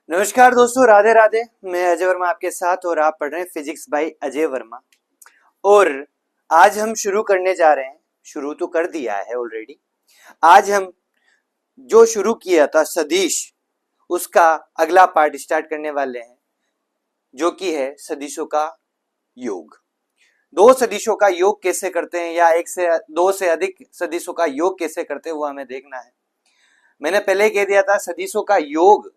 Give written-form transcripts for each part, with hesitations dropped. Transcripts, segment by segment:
नमस्कार दोस्तों, राधे राधे। मैं अजय वर्मा आपके साथ और आप पढ़ रहे हैं फिजिक्स बाय अजय वर्मा। और आज हम शुरू करने जा रहे हैं, शुरू तो कर दिया है ऑलरेडी। आज हम जो शुरू किया था सदिश, उसका अगला पार्ट स्टार्ट करने वाले हैं, जो कि है सदिशों का योग। दो सदिशों का योग कैसे करते हैं या एक से दो से अधिक सदिशों का योग कैसे करते हैं वो हमें देखना है। मैंने पहले कह दिया था सदिशों का योग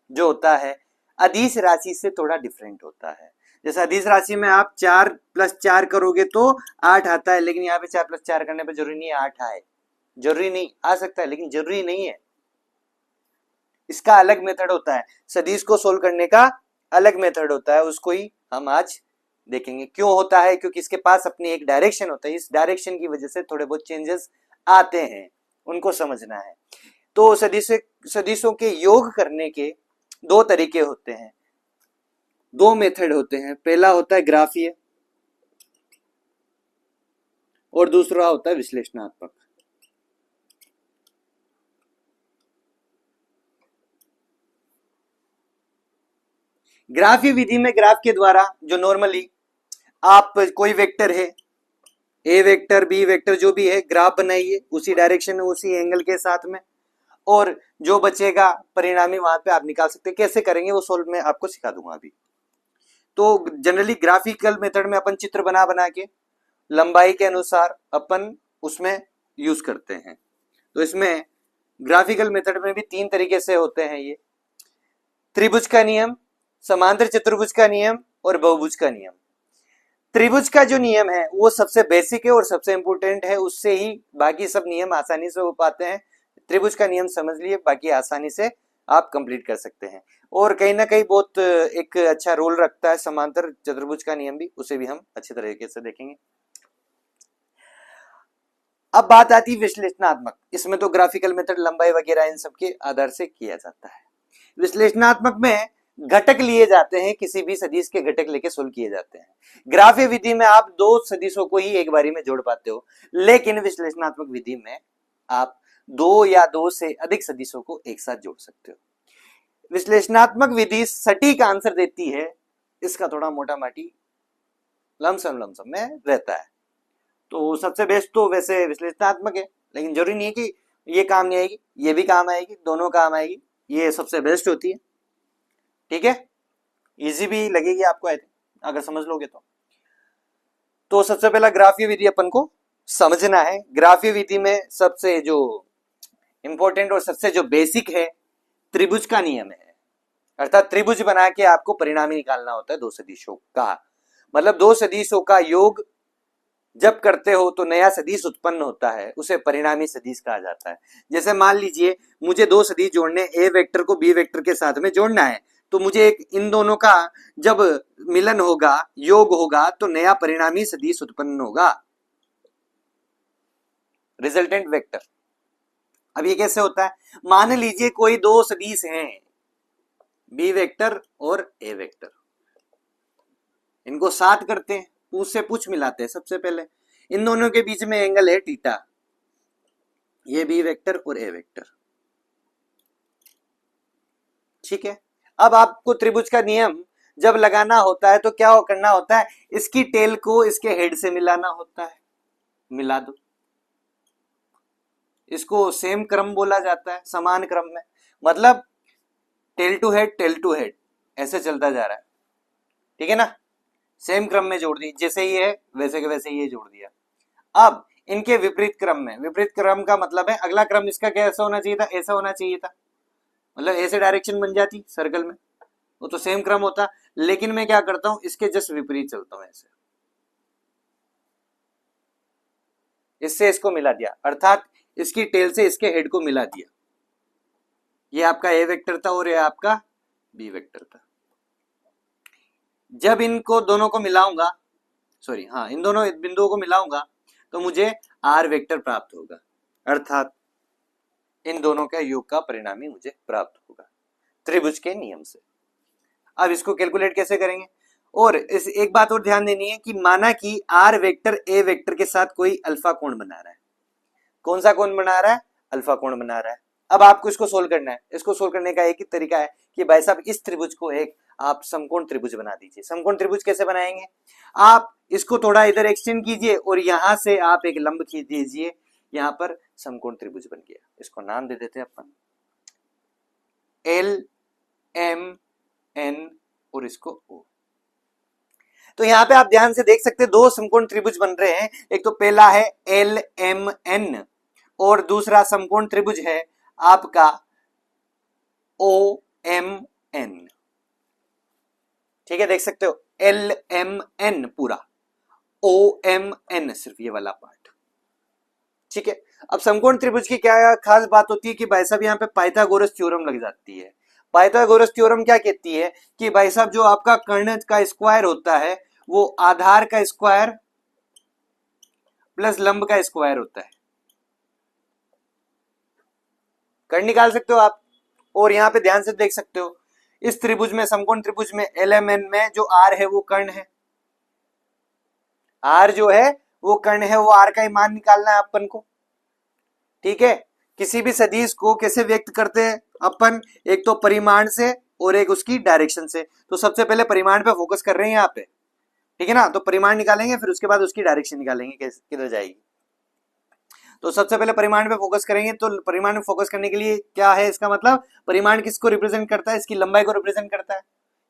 जो होता है अदिश राशि से थोड़ा डिफरेंट होता है। जैसे अदिश राशि में आप 4+4 करोगे तो 8 आता है, लेकिन यहाँ पे 4+4 करने पर जरूरी नहीं है 8 आए, जरूरी नहीं, आ सकता है लेकिन जरूरी नहीं है। इसका अलग मेथड होता है, सदिश को सोल्व करने का अलग मेथड होता है, उसको ही हम आज देखेंगे। क्यों होता है? क्योंकि इसके पास अपनी एक डायरेक्शन होता है, इस डायरेक्शन की वजह से थोड़े बहुत चेंजेस आते हैं, उनको समझना है। तो सदिशों के योग करने के दो तरीके होते हैं, दो मेथड होते हैं। पहला होता है ग्राफीय और दूसरा होता है विश्लेषणात्मक। ग्राफीय विधि में ग्राफ के द्वारा जो नॉर्मली आप कोई वेक्टर है, ए वेक्टर बी वेक्टर जो भी है, ग्राफ बनाइए उसी डायरेक्शन में उसी एंगल के साथ में, और जो बचेगा परिणामी वहां पे आप निकाल सकते हैं। कैसे करेंगे वो सोल्व मैं आपको सिखा दूंगा अभी। तो जनरली ग्राफिकल मेथड में अपन चित्र बना बना के लंबाई के अनुसार अपन उसमें यूज करते हैं। तो इसमें ग्राफिकल मेथड में भी तीन तरीके से होते हैं ये: त्रिभुज का नियम, समांतर चतुर्भुज का नियम और बहुभुज का नियम। त्रिभुज का जो नियम है वो सबसे बेसिक है और सबसे इंपॉर्टेंट है, उससे ही बाकी सब नियम आसानी से हो पाते हैं। त्रिभुज का नियम समझ लिए, बाकी आसानी से आप कंप्लीट कर सकते हैं। और कहीं ना कहीं बहुत एक अच्छा रोल रखता है समांतर चतुर्भुज का नियम भी, उसे भी हम अच्छे तरीके से देखेंगे। अब बात आती है विश्लेषणात्मक। इसमें तो ग्राफिकल मेथड लंबाई वगैरह इन सब के आधार से किया जाता है। विश्लेषणात्मक में घटक लिए जाते हैं, किसी भी सदिश के घटक लेके सोल्व किए जाते हैं। ग्राफीय विधि में आप दो सदिशों को ही एक बारी में जोड़ पाते हो, लेकिन विश्लेषणात्मक विधि में आप दो या दो से अधिक सदिशों को एक साथ जोड़ सकते हो। विश्लेषणात्मक विधि सटीक आंसर देती है, इसका थोड़ा मोटा माटी लमसम में रहता है। तो सबसे बेस्ट तो वैसे विश्लेषणात्मक है, लेकिन जरूरी नहीं है कि ये काम नहीं आएगी, ये भी काम आएगी, दोनों काम आएगी, ये सबसे बेस्ट होती है। ठीक है, इजी भी लगेगी आपको आई थिंक, अगर समझ लोगे तो सबसे पहला ग्राफीय विधि अपन को समझना है। ग्राफीय विधि में सबसे जो इंपॉर्टेंट और सबसे जो बेसिक है त्रिभुज का नियम है, अर्थात त्रिभुज बना के आपको परिणामी निकालना होता है दो सदिशों का। मतलब दो सदिशों का योग जब करते हो तो नया सदिश उत्पन्न होता है, उसे परिणामी सदिश कहा जाता है। जैसे मान लीजिए मुझे दो सदिश जोड़ने, ए वेक्टर को बी वेक्टर के साथ में जोड़ना है, तो मुझे एक इन दोनों का जब मिलन होगा, योग होगा, तो नया परिणामी सदिश उत्पन्न होगा, रिजल्टेंट वेक्टर। अब ये कैसे होता है? मान लीजिए कोई दो सदिश हैं, बी वेक्टर और ए वेक्टर, इनको साथ करते हैं, पूछ से पूछ मिलाते हैं। सबसे पहले इन दोनों के बीच में एंगल है थीटा, ये बी वेक्टर और ए वेक्टर। ठीक है, अब आपको त्रिभुज का नियम जब लगाना होता है तो क्या करना होता है? इसकी टेल को इसके हेड से मिलाना होता है, मिला दो। इसको सेम क्रम बोला जाता है, समान क्रम में, मतलब टेल टू हेड ऐसे चलता जा रहा है। ठीक है ना, सेम क्रम में जोड़ दी, जैसे ये है वैसे के वैसे ये जोड़ दिया। अब इनके विपरीत क्रम में, विपरीत क्रम का मतलब है अगला क्रम इसका कैसा होना चाहिए था? ऐसा होना चाहिए था, मतलब ऐसे डायरेक्शन बन जाती सर्कल में, वो तो सेम क्रम होता। लेकिन मैं क्या करता हूं, इसके जस्ट विपरीत चलता हूं, ऐसे, इससे इसको मिला दिया, अर्थात इसकी टेल से इसके हेड को मिला दिया। ये आपका ए वेक्टर था और ये आपका बी वेक्टर था। जब इनको दोनों को मिलाऊंगा, सॉरी हाँ, इन दोनों बिंदुओं को मिलाऊंगा तो मुझे आर वेक्टर प्राप्त होगा, अर्थात इन दोनों का योग का परिणामी मुझे प्राप्त होगा त्रिभुज के नियम से। अब इसको कैलकुलेट कैसे करेंगे? और इस एक बात और ध्यान देनी है कि माना कि आर वेक्टर ए वेक्टर के साथ कोई अल्फा कोण बना रहा है। कौन सा कोण बना रहा है? अल्फा कोण बना रहा है। अब आपको इसको सोल्व करना है। इसको सोल्व करने का एक ही तरीका है कि भाई साहब इस त्रिभुज को एक आप समकोण त्रिभुज बना दीजिए। समकोण त्रिभुज कैसे बनाएंगे, आप इसको थोड़ा इधर एक्सटेंड कीजिए और यहां से आप एक लंब खींच दीजिए, यहां पर समकोण त्रिभुज बन गया। इसको नाम दे देते हैं अपन एल एम एन और इसको ओ। तो यहां पे आप ध्यान से देख सकते हैं दो समकोण त्रिभुज बन रहे हैं। एक तो पहला है एल एम एन और दूसरा समकोण त्रिभुज है आपका ओ एम एन। ठीक है, देख सकते हो एल एम एन पूरा, ओ एम एन सिर्फ ये वाला पार्ट। ठीक है, अब समकोण त्रिभुज की क्या खास बात होती है कि भाई साहब यहाँ पे पाइथागोरस थ्योरम लग जाती है। पाइथागोरस थ्योरम क्या कहती है कि भाई साहब जो आपका कर्ण का स्क्वायर होता है वो आधार का स्क्वायर प्लस लंब का स्क्वायर होता है। कर्ण निकाल सकते हो आप, और यहां पे ध्यान से देख सकते हो इस त्रिभुज में, समकोण त्रिभुज में एल एम एन में जो आर है वो कर्ण है, आर जो है वो कर्ण है, वो आर का ही मान निकालना है अपन को। ठीक है, किसी भी सदिश को कैसे व्यक्त करते हैं अपन, एक तो परिमाण से और एक उसकी डायरेक्शन से। तो सबसे पहले परिमाण पे फोकस कर रहे हैं यहाँ पे, ठीक है ना, तो परिमाण निकालेंगे फिर उसके बाद उसकी डायरेक्शन निकालेंगे कैसे किधर जाएगी। तो सबसे पहले परिमाण पे फोकस करेंगे। तो परिमाण में फोकस करने के लिए क्या है, इसका मतलब परिमाण किसको रिप्रेजेंट करता है, इसकी लंबाई को रिप्रेजेंट करता है,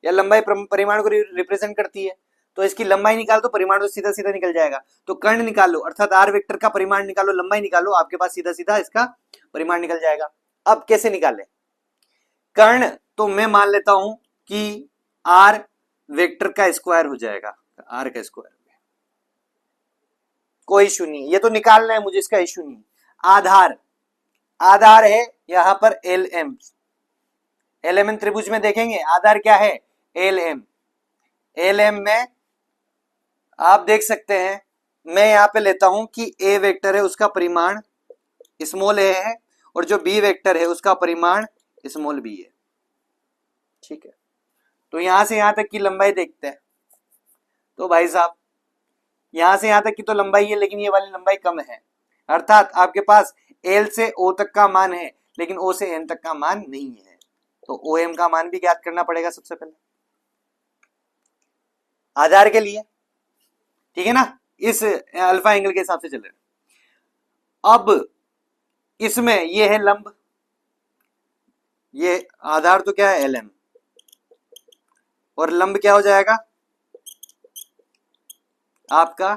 या लंबाई परिमाण को रिप्रेजेंट करती है। तो इसकी लंबाई निकाल तो परिमाण तो सीधा सीधा निकल जाएगा। तो कर्ण निकालो अर्थात आर वेक्टर का परिमाण निकालो, लंबाई निकालो, आपके पास सीधा सीधा इसका परिमाण निकल जाएगा। अब कैसे निकाले कर्ण, तो मैं मान लेता हूं कि आर वेक्टर का स्क्वायर हो जाएगा, आर का स्क्वायर, कोई इशू नहीं, ये तो निकालना है मुझे, इसका इशू नहीं। आधार, आधार है यहां पर L M, L M N त्रिभुज में देखेंगे आधार क्या है एल एम। एल एम में आप देख सकते हैं, मैं यहां पे लेता हूं कि ए वेक्टर है उसका परिमाण स्मॉल ए है और जो बी वेक्टर है उसका परिमाण स्मॉल बी है। ठीक है, तो यहां से यहां तक की लंबाई देखते हैं। तो भाई साहब यहां से यहां तक की तो लंबाई है लेकिन ये वाली लंबाई कम है, अर्थात आपके पास एल से ओ तक का मान है लेकिन ओ से एन तक का मान नहीं है। तो ओ एम का मान भी ज्ञात करना पड़ेगा सबसे पहले आधार के लिए, ठीक है ना, इस अल्फा एंगल के हिसाब से चल रहे। अब इसमें ये है लंब, ये आधार तो क्या है एल एम और लंब क्या हो जाएगा आपका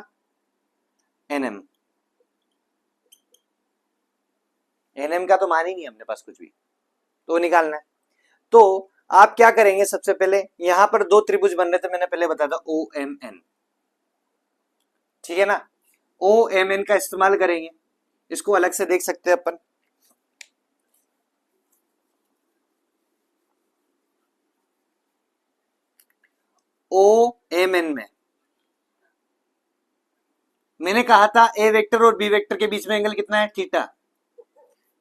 एन एम। एन एम का तो मान ही नहीं अपने पास कुछ भी, तो निकालना है। तो आप क्या करेंगे, सबसे पहले यहां पर दो त्रिभुज बन रहे थे, मैंने पहले बताया था ओ एम एन, ठीक है ना, ओ एम एन का इस्तेमाल करेंगे। इसको अलग से देख सकते हैं अपन, ओ एम एन में मैंने कहा था ए वेक्टर और बी वेक्टर के बीच में एंगल कितना है थीटा।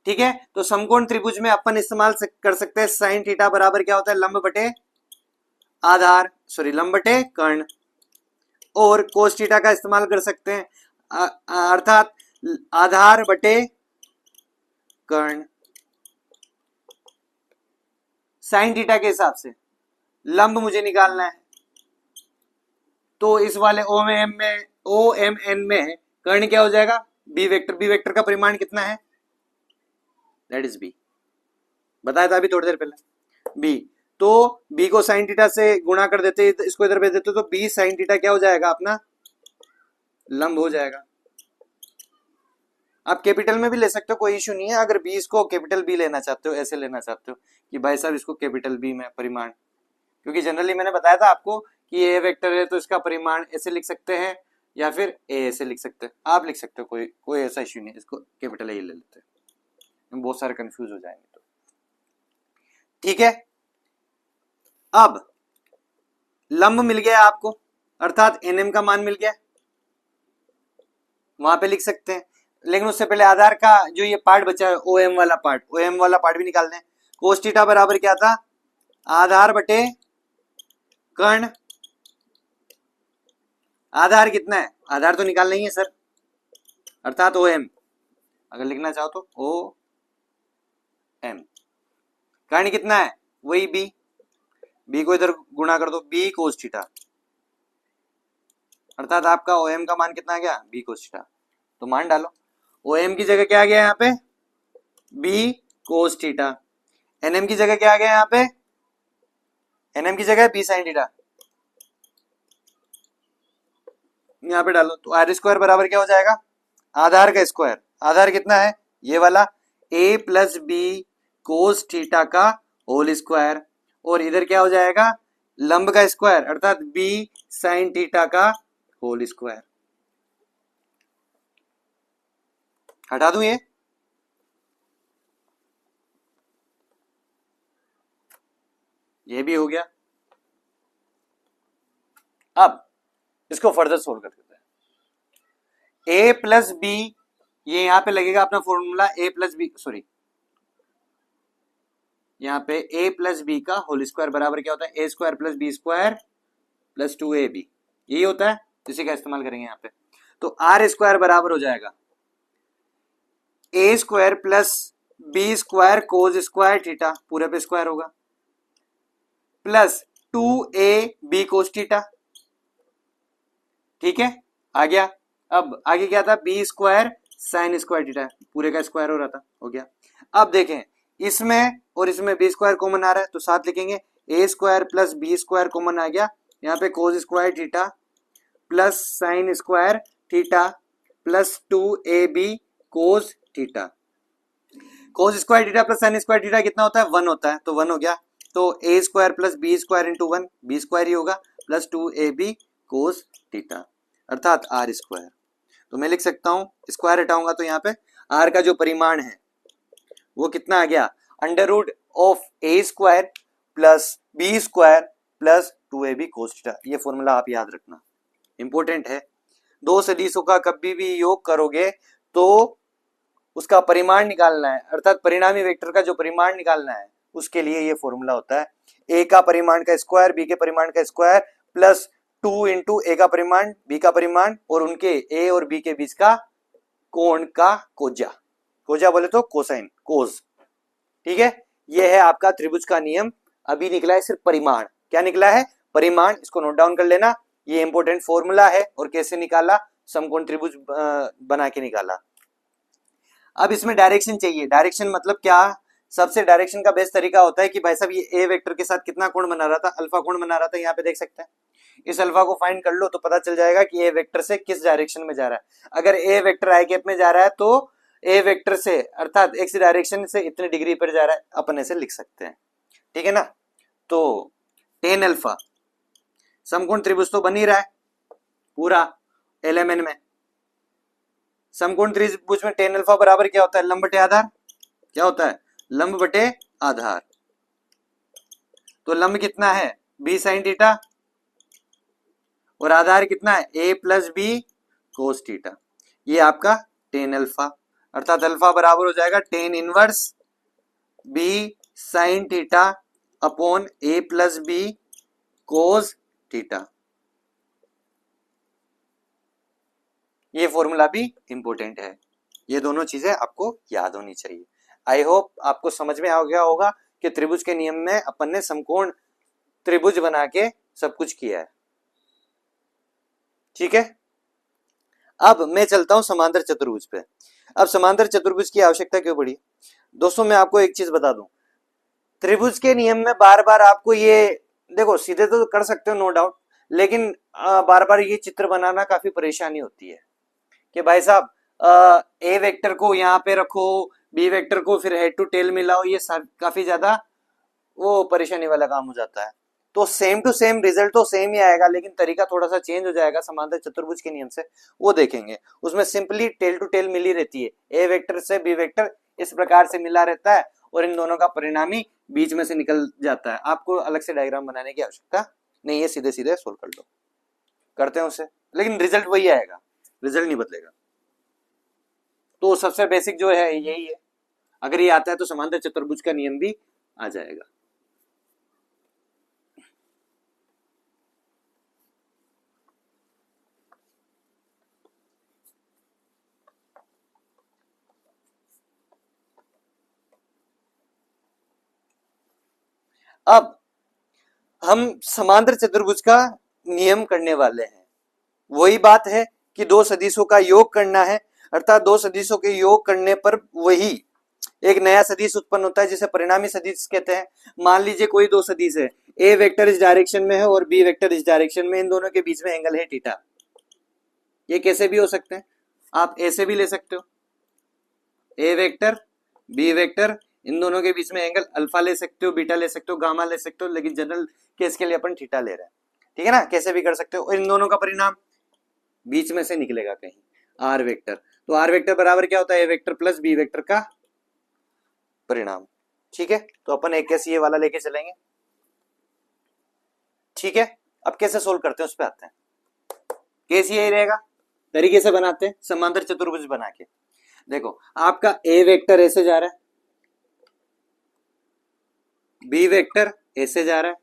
ठीक है, तो समकोण त्रिभुज में अपन इस्तेमाल कर सकते हैं साइन थीटा बराबर क्या होता है लंब बटे आधार, सॉरी लंब बटे कर्ण, और कोस थीटा का इस्तेमाल कर सकते हैं अर्थात आधार बटे कर्ण। साइन थीटा के हिसाब से लंब मुझे निकालना है, तो इस वाले ओ एम एन में कर्ण क्या हो जाएगा बी वेक्टर, बी वेक्टर का परिमाण कितना है दैट इज बी, बताया था अभी थोड़ी देर पहले बी। तो बी को साइन थीटा से गुणा कर देते, इसको इधर भेज देते, तो बी साइन थीटा क्या हो जाएगा अपना लंब हो जाएगा। आप कैपिटल में भी ले सकते हो, कोई इशू नहीं है। अगर बी इसको कैपिटल बी लेना चाहते हो, ऐसे लेना चाहते हो कि भाई साहब इसको कैपिटल बी में परिमाण, क्योंकि जनरली मैंने बताया था आपको कि ये वेक्टर है तो इसका परिमाण ऐसे लिख सकते हैं या फिर ए ऐसे लिख सकते हैं, आप लिख सकते हो, कोई ऐसा इशू नहीं है, इसको कैपिटल ए ले लेते हैं, बहुत सारे कंफ्यूज हो जाएंगे। तो ठीक है, अब लंब मिल गया आपको अर्थात एनएम का मान मिल गया, वहां पे लिख सकते हैं। लेकिन उससे पहले आधार का जो ये पार्ट बचा है ओ एम वाला पार्ट, ओ एम वाला पार्ट भी निकाल दें। कोस थीटा बराबर क्या था आधार बटे कर्ण, आधार कितना है, आधार तो निकालना ही है सर, अर्थात ओ एम, अगर लिखना चाहो तो ओ एम। कारण कितना है, वही बी, बी को इधर गुणा कर दो, बी कोस थीटा, अर्थात आपका ओ एम का मान कितना आ गया, बी कोस थीटा। तो मान डालो, ओ एम की जगह क्या आ गया यहाँ पे, B cos theta, N M की जगह क्या आ गया यहाँ पे, एन एम की जगह बी साइन थीटा, यहाँ पे डालो। तो आर स्क्वायर बराबर क्या हो जाएगा, आधार का स्क्वायर, आधार कितना है ये वाला, ए प्लस बी कोस थीटा का होल स्क्वायर, और इधर क्या हो जाएगा, लंब का स्क्वायर अर्थात बी साइन थीटा का होल स्क्वायर। हटा दूं ये भी हो गया। अब इसको फर्दर सोल्व कर देते हैं। ए प्लस बी, ये यहां पे लगेगा अपना formula, A plus B, sorry यहाँ पे ए प्लस बी का होल स्क्वायर बराबर क्या होता है, A square plus B square plus 2ab, यही होता है, इसी का इस्तेमाल करेंगे यहाँ पे। तो आर स्क्वायर बराबर हो जाएगा A square plus B square cos square theta, पूरे पे स्क्वायर होगा, प्लस 2ab कोस थीटा, ठीक है, आ गया। अब आगे क्या था, B square sine square theta, पूरे का स्क्वायर हो रहा था, हो गया। अब देखें, इसमें और इसमें बी स्क्वायर कॉमन आ रहा है, तो साथ लिखेंगे A square plus B square common आ गया, यहाँ पे cos square theta plus sine square theta plus 2ab cos theta, cos square theta plus sine square theta कितना होता है, 1 होता है, तो 1 हो गया। तो A square plus B square into 1, B square ही होगा, प्लस 2ab कोस थीटा, अर्थात आर स्क्वायर। तो मैं लिख सकता हूं, स्क्वायर हटाऊंगा तो यहाँ पे आर का जो परिमाण है वो कितना आ गया, under root of A square plus B square plus 2ab cos theta. ये फॉर्मूला आप याद रखना, इंपॉर्टेंट है। दो सदिशों का कभी भी योग करोगे तो उसका परिमाण निकालना है, अर्थात परिणामी वेक्टर का जो परिमाण निकालना है उसके लिए ये फॉर्मूला होता है, ए का परिमाण का स्क्वायर बी के परिमाण का स्क्वायर प्लस 2 इंटू ए का परिमाण बी का परिमाण और उनके ए और बी के बीच का कोण का कोजा, कोजा बोले तो कोसाइन, कोस, ठीक है। ये है आपका त्रिभुज का नियम। अभी निकला है सिर्फ परिमाण, क्या निकला है, परिमाण, इसको नोट डाउन कर लेना, ये इंपॉर्टेंट फॉर्मूला है। और कैसे निकाला, समकोण त्रिभुज बना के निकाला। अब इसमें डायरेक्शन चाहिए, डायरेक्शन मतलब क्या, सबसे डायरेक्शन का बेस्ट तरीका होता है कि भाई साहब ये ए वेक्टर के साथ कितना कोण बना रहा था, अल्फा कोण बना रहा था, यहाँ पे देख सकते हैं। इस अल्फा को फाइंड कर लो तो पता चल जाएगा कि ए वेक्टर से किस डायरेक्शन में जा रहा है। अगर ए वेक्टर आई गैप में जा रहा है तो ए वेक्टर से अर्थात एक्स डायरेक्शन से इतने डिग्री पर जा रहा है, अपन ऐसे लिख सकते हैं, ठीक है ना। तो टेन अल्फा, समकोण त्रिभुज तो बन ही रहा है पूरा एलएमएन में। समकोण त्रिभुज में टेन अल्फा बराबर क्या होता है, लंब बटे आधार, क्या होता है, लंब बटे आधार। तो लंब कितना है, बी साइन थीटा, और आधार कितना है, a plus b cos theta. ये आपका टेन अल्फा, अर्थात अल्फा बराबर हो जाएगा tan inverse b sine theta upon a plus b cos theta. ये फॉर्मूला भी इंपॉर्टेंट है, ये दोनों चीजें आपको याद होनी चाहिए। आई होप आपको समझ में आ गया होगा कि त्रिभुज के नियम में अपन ने समकोण त्रिभुज बना के सब कुछ किया है, ठीक है। अब मैं चलता हूं समांतर चतुर्भुज पे। अब समांतर चतुर्भुज की आवश्यकता क्यों पड़ी, दोस्तों मैं आपको एक चीज बता दूं, त्रिभुज के नियम में बार बार आपको ये, देखो सीधे तो कर सकते हो नो डाउट, लेकिन बार बार ये चित्र बनाना काफी परेशानी होती है कि भाई साहब ए वेक्टर को यहाँ पे रखो, बी वेक्टर को फिर हेड टू टेल मिलाओ, ये काफी ज्यादा वो परेशानी वाला काम हो जाता है। तो सेम टू सेम रिजल्ट तो सेम ही आएगा, लेकिन तरीका थोड़ा सा चेंज हो जाएगा समांतर चतुर्भुज के नियम से, वो देखेंगे। उसमें सिंपली टेल टू टेल मिली रहती है, ए वेक्टर से बी वेक्टर इस प्रकार से मिला रहता है और इन दोनों का परिणामी बीच में से निकल जाता है। आपको अलग से डायग्राम बनाने की आवश्यकता नहीं है, सीधे सीधे सोल्व कर लो, करते हैं उसे, लेकिन रिजल्ट वही आएगा, रिजल्ट नहीं बदलेगा। तो सबसे बेसिक जो है यही है, अगर ये आता है तो समांतर चतुर्भुज का नियम भी आ जाएगा। अब हम समांतर चतुर्भुज का नियम करने वाले हैं। वही बात है कि दो सदिशों का योग करना है, अर्थात दो सदिशों के योग करने पर वही एक नया सदिश उत्पन्न होता है जिसे परिणामी सदिश कहते हैं। मान लीजिए कोई दो सदिश है, ए वेक्टर इस डायरेक्शन में है और बी वेक्टर इस डायरेक्शन में, इन दोनों के बीच में एंगल है थीटा। ये कैसे भी हो सकते हैं, आप ऐसे भी ले सकते हो, ए वेक्टर बी वेक्टर, इन दोनों के बीच में एंगल अल्फा ले सकते हो, बीटा ले सकते हो, गामा ले सकते हो, लेकिन जनरल केस के लिए अपन थीटा ले रहे हैं, ठीक है ना। कैसे भी कर सकते हो, और इन दोनों का परिणाम बीच में से निकलेगा कहीं आर वेक्टर। तो आर वेक्टर बराबर क्या होता है, ए वेक्टर प्लस बी वेक्टर का परिणाम, ठीक है। तो अपन एक केस ये वाला लेके चलेंगे, ठीक है। अब कैसे सोल्व करते हैं उस पर आते हैं। केस यही रहेगा, तरीके से बनाते हैं समांतर चतुर्भुज बना के। देखो आपका ए वेक्टर ऐसे जा रहा है, बी वेक्टर ऐसे जा रहा है,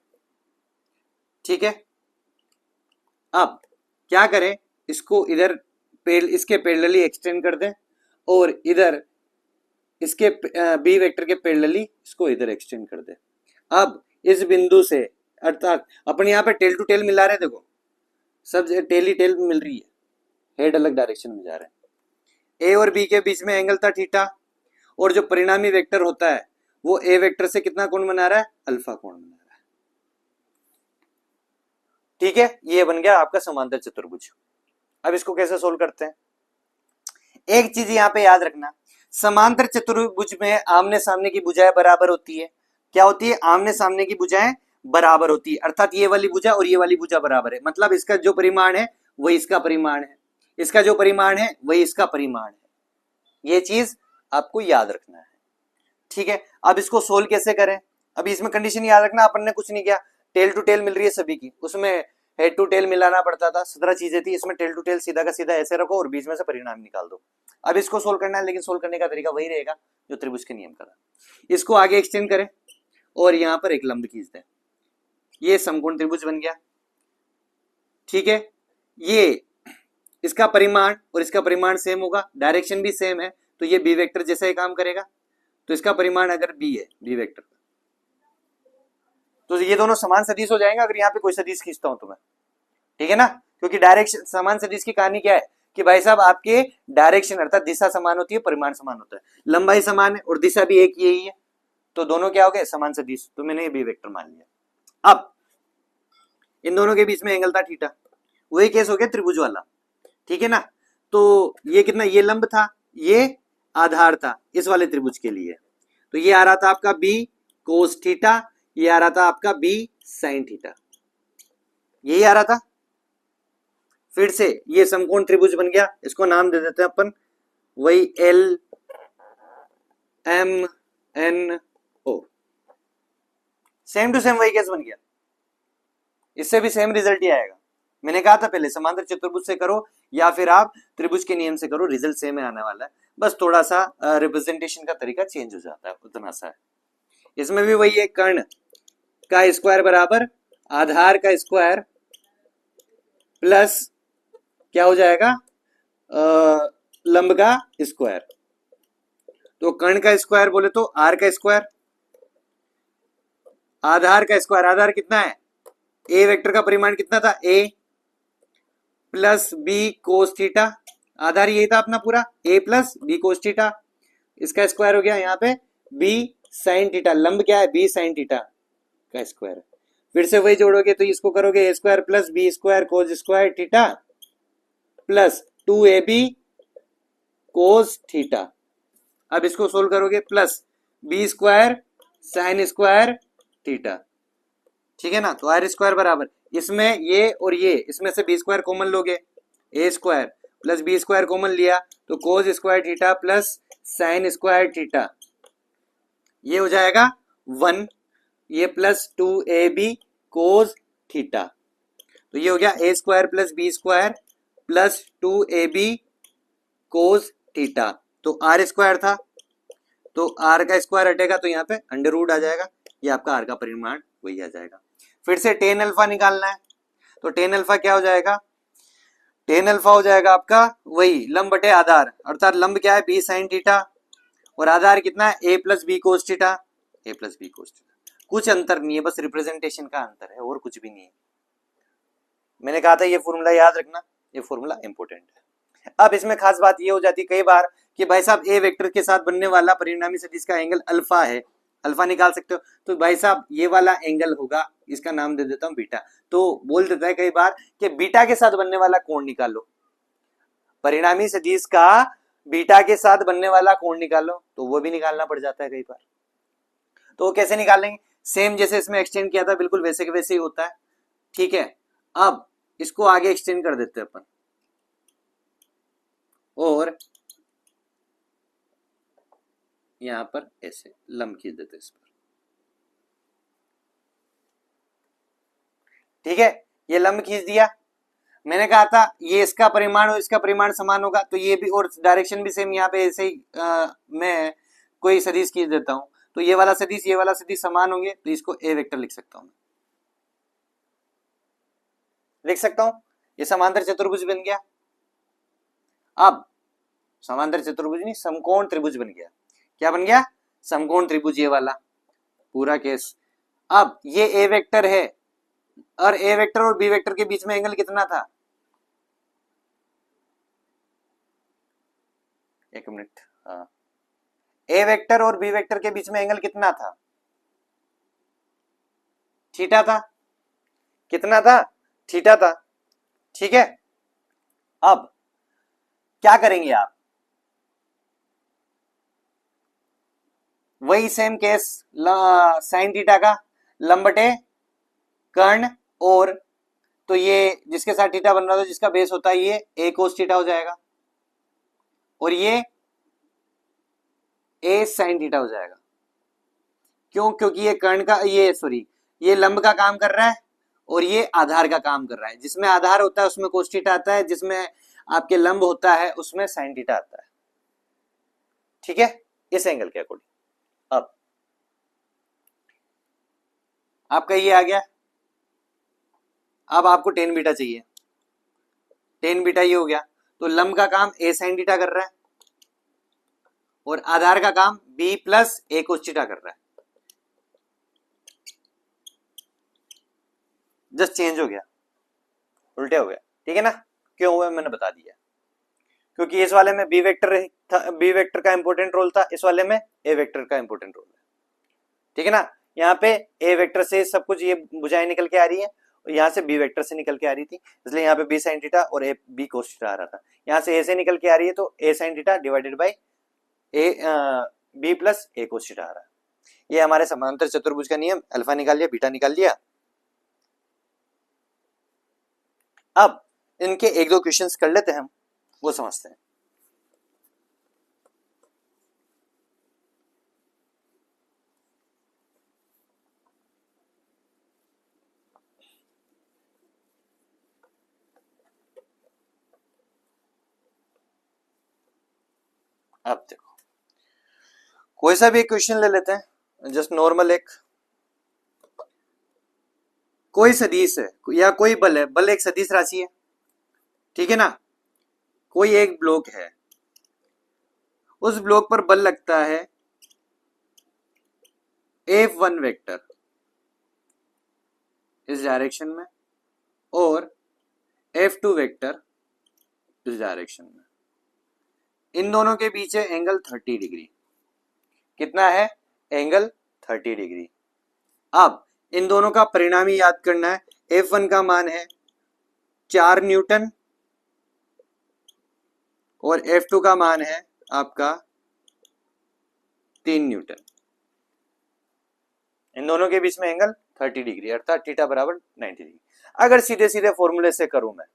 ठीक है। अब क्या करें, इसको इधर इसके पैरेलली एक्सटेंड कर दें और इधर इसके बी वेक्टर के पैरेलली इसको इधर एक्सटेंड कर दें। अब इस बिंदु से, अर्थात अपन यहाँ पे टेल टू टेल मिला रहे हैं, देखो सब टेल ही टेल मिल रही है, हेड अलग डायरेक्शन में जा रहे हैं। ए और बी के बीच में एंगल था थीटा, और जो परिणामी वेक्टर होता है वो ए वेक्टर से कितना कोण बना रहा है, अल्फा कोण बना रहा है, ठीक है। ये बन गया आपका समांतर चतुर्भुज। अब इसको कैसे सोल्व करते हैं, एक चीज यहां पे याद रखना, समांतर चतुर्भुज में आमने सामने की भुजाएं बराबर होती है। क्या होती है, आमने सामने की भुजाएं बराबर होती है, अर्थात ये वाली भुजा और ये वाली भुजा बराबर है, मतलब इसका जो परिमाण है वही इसका परिमाण है, इसका जो परिमाण है वही इसका परिमाण है। ये चीज आपको याद रखना है, ठीक है। अब इसको सोल्व कैसे करें, अभी इसमें कंडीशन याद रखना, अपन ने कुछ नहीं किया, टेल टू टेल मिल रही है सभी की, उसमें हेड टू टेल मिलाना पड़ता था, 17 चीजें थी, इसमें टेल टू टेल सीधा का सीधा ऐसे रखो और बीच में से परिणाम निकाल दो। अब इसको सोल्व करना है, लेकिन सोल्व करने का तरीका वही रहेगा जो त्रिभुज के नियम का था। इसको आगे एक्सटेंड करें और यहां पर एक लंब खींच दें, ये समकोण त्रिभुज बन गया, ठीक है। ये इसका परिमाण और इसका परिमाण सेम होगा, डायरेक्शन भी सेम है, तो ये बी वेक्टर जैसा ही काम करेगा। तो इसका परिमाण अगर बी है, बी वेक्टर, तो ये दोनों समान सदिश हो जाएंगे अगर यहाँ पे कोई सदिश खींचता हूं तो मैं, ठीक है ना। क्योंकि डायरेक्शन समान सदिश की कहानी क्या है कि भाई साहब आपके डायरेक्शन अर्थात दिशा समान होती है, परिमाण समान होता है, लंबाई समान है और दिशा भी एक यही है, तो दोनों क्या हो गए, समान सदिश। तो मैंने ये बी वेक्टर मान लिया। अब इन दोनों के बीच में एंगल था थीटा, वही केस हो गया त्रिभुज वाला, ठीक है ना। तो ये कितना, ये लंब था, ये आधार था इस वाले त्रिभुज के लिए, तो ये आ रहा था आपका बी कोस थीटा, ये आ रहा था आपका बी साइन थीटा, यही आ रहा था। फिर से ये समकोण त्रिभुज बन गया, इसको नाम दे देते हैं अपन, वही L M N O, same to same वही केस बन गया, इससे भी सेम रिजल्ट ही आएगा। मैंने कहा था पहले समांतर चतुर्भुज से करो या फिर आप त्रिभुज के नियम से करो, रिजल्ट सेम आने वाला है, बस थोड़ा सा रिप्रेजेंटेशन का तरीका चेंज हो जाता है, उतना सा है। इसमें भी वही है, कर्ण का स्क्वायर बराबर आधार का स्क्वायर प्लस क्या हो जाएगा, लंब का स्क्वायर। तो कर्ण का स्क्वायर बोले तो आर का स्क्वायर, आधार का स्क्वायर, आधार कितना है, ए वेक्टर का परिमाण कितना था, ए प्लस बी कोस थीटा, आधार यही था अपना पूरा, ए प्लस बी कोस थीटा, इसका स्क्वायर हो गया यहाँ पे बी साइन थीटा, लंब क्या है, बी साइन थीटा का स्क्वायर। फिर से वही जोड़ोगे तो इसको करोगे a square plus B square cos square theta plus 2ab cos theta. अब इसको सोल्व करोगे plus B square sine square theta, ठीक है ना। तो आर स्क्वायर बराबर, इसमें ये और ये, इसमें से बी स्क्वायर कॉमन लोगे, a square plus B square common लिया तो cos square theta plus sine square theta, ये हो जाएगा 1, ये प्लस 2ab कोस थीटा, तो ये हो गया a square plus B square plus 2ab cos theta. तो आर स्क्वायर था, तो आर का स्क्वायर हटेगा तो यहाँ पे अंडर रूट आ जाएगा, ये आपका आर का परिमाण वही आ जाएगा। फिर से टेन अल्फा निकालना है, तो टेन अल्फा क्या हो जाएगा, टेन अल्फा हो जाएगा आपका वही लंब बटे आधार, अर्थात लंब क्या है बी साइन थीटा और आधार कितना है a plus b cos theta, A plus b cos theta. कुछ अंतर नहीं है, बस रिप्रेजेंटेशन का अंतर है और कुछ भी नहीं है। मैंने कहा था ये फॉर्मूला याद रखना, ये फॉर्मूला इंपॉर्टेंट है। अब इसमें खास बात ये हो जाती है कई बार कि भाई साहब ए वेक्टर के साथ बनने वाला परिणामी सदिश का एंगल अल्फा है, अल्फा निकाल सकते हो, तो भाई साहब ये वाला एंगल होगा, इसका नाम दे देता हूं बीटा। तो बोल देता है कई बार कि बीटा के साथ बनने वाला कोण निकालो, परिणामी सदिश का बीटा के साथ बनने वाला कोण निकालो, तो वो भी निकालना पड़ जाता है कई बार। तो कैसे निकालेंगे, सेम जैसे इसमें एक्सटेंड किया था बिल्कुल वैसे के वैसे ही होता है, ठीक है। अब इसको आगे एक्सटेंड कर देते हैं अपन और यहां पर ऐसे लंब खींच देते इस पर, ठीक है। ये लंब खींच दिया, मैंने कहा था ये इसका परिमाण और इसका परिमाण समान होगा, तो ये भी और डायरेक्शन भी सेम, यहाँ पे ऐसे ही मैं कोई सदिश खींच देता हूं, तो ये वाला सदिश ये वाला सदिश समान होंगे, तो इसको ए वेक्टर लिख सकता हूं, लिख सकता हूं। ये समांतर चतुर्भुज बन गया। अब समांतर चतुर्भुज नहीं, समकोण त्रिभुज बन गया। क्या बन गया, समकोण त्रिभुज, ये वाला पूरा केस। अब ये ए वेक्टर है और ए वेक्टर और बी वेक्टर के बीच में एंगल कितना था, एक मिनट, हाँ, ए वेक्टर और बी वेक्टर के बीच में एंगल कितना था, थीटा था। कितना था, थीटा था, ठीक है। अब क्या करेंगे आप, वही सेम केस साइन थीटा का लंब बटे कर्ण, और तो ये जिसके साथ थीटा बन रहा था जिसका बेस होता है ये ए कोस थीटा हो जाएगा और ये ए साइन थीटा हो जाएगा। क्यों, क्योंकि ये कर्ण का ये लंब का काम कर रहा है और ये आधार का काम कर रहा है। जिसमें आधार होता है उसमें कोस थीटा आता है, जिसमें आपके लंब होता है उसमें साइन थीटा आता है, ठीक है, इस एंगल के अकॉर्डिंग। अब आपका ये आ गया। अब आपको टेन बीटा चाहिए, टेन बीटा ये हो गया, तो लंब का काम ए साइन थीटा कर रहा है और आधार का काम B plus a cos theta कर रहा है। जस्ट चेंज हो गया, उल्टे हो गया, ठीक है ना। क्यों हुआ मैंने बता दिया, क्योंकि इस वाले में बी वेक्टर का इंपॉर्टेंट रोल था, इस वाले में ए वेक्टर का इंपॉर्टेंट रोल है, ठीक है ना। यहाँ पे ए वेक्टर से सब कुछ ये भुजाएं निकल के आ रही है और यहाँ से बी वेक्टर से निकल के आ रही थी, इसलिए यहाँ पे बी साइन थीटा और ए बी कोस थीटा आ रहा था। यहाँ से ए से निकल के आ रही है तो a sine theta divided by a b plus a cos theta आ रहा है। ये हमारे समांतर चतुर्भुज का नियम, अल्फा निकाल लिया, बीटा निकाल लिया। अब इनके एक दो क्वेश्चंस कर लेते हैं हम, वो समझते हैं। अब देखो कोई सा भी एक क्वेश्चन ले लेते हैं, जस्ट नॉर्मल एक, कोई सदिश है या कोई बल है, बल एक सदिश राशि है, ठीक है ना। कोई एक ब्लॉक है, उस ब्लॉक पर बल लगता है F1 वेक्टर इस डायरेक्शन में और F2 वेक्टर इस डायरेक्शन में। इन दोनों के बीच है एंगल 30 डिग्री। कितना है, एंगल 30 डिग्री। अब इन दोनों का परिणामी याद करना है। F1 का मान है 4 न्यूटन और F2 का मान है आपका 3 न्यूटन। इन दोनों के बीच में एंगल 30 डिग्री अर्थात थीटा बराबर 90 डिग्री। अगर सीधे सीधे फॉर्मूले से करूं मैं,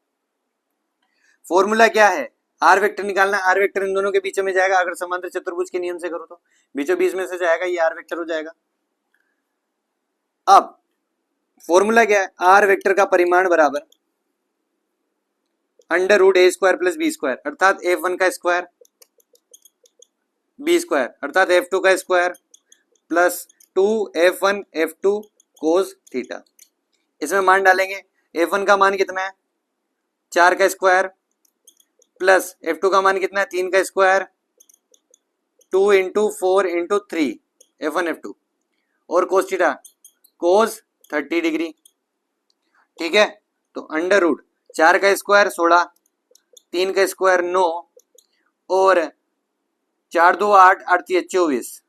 फॉर्मूला क्या है, आर वेक्टर निकालना, आर वेक्टर इन दोनों के बीच में जाएगा। अगर समांतर चतुर्भुज के नियम से करो तो बीचों बीच में से जाएगा, ये आर वेक्टर हो जाएगा। अब फॉर्मूला क्या है, आर वेक्टर का परिमाण बराबर अंडर रूट ए स्क्वायर प्लस बी स्क्वायर अर्थात F1 का स्क्वायर बी स्क्वायर अर्थात F2 का square plus 2F1 F2 cos theta. इसमें मान डालेंगे, F1 का मान कितना है 4 का स्क्वायर प्लस F2 का मान कितना है 3 का square 2 into 4 into 3 F1 F2 और कोस थीटा कोस 30 डिग्री। ठीक है, तो अंडर रूट 4 का स्क्वायर 16, 3 का स्क्वायर 9 और 4 2 8, 8 3 24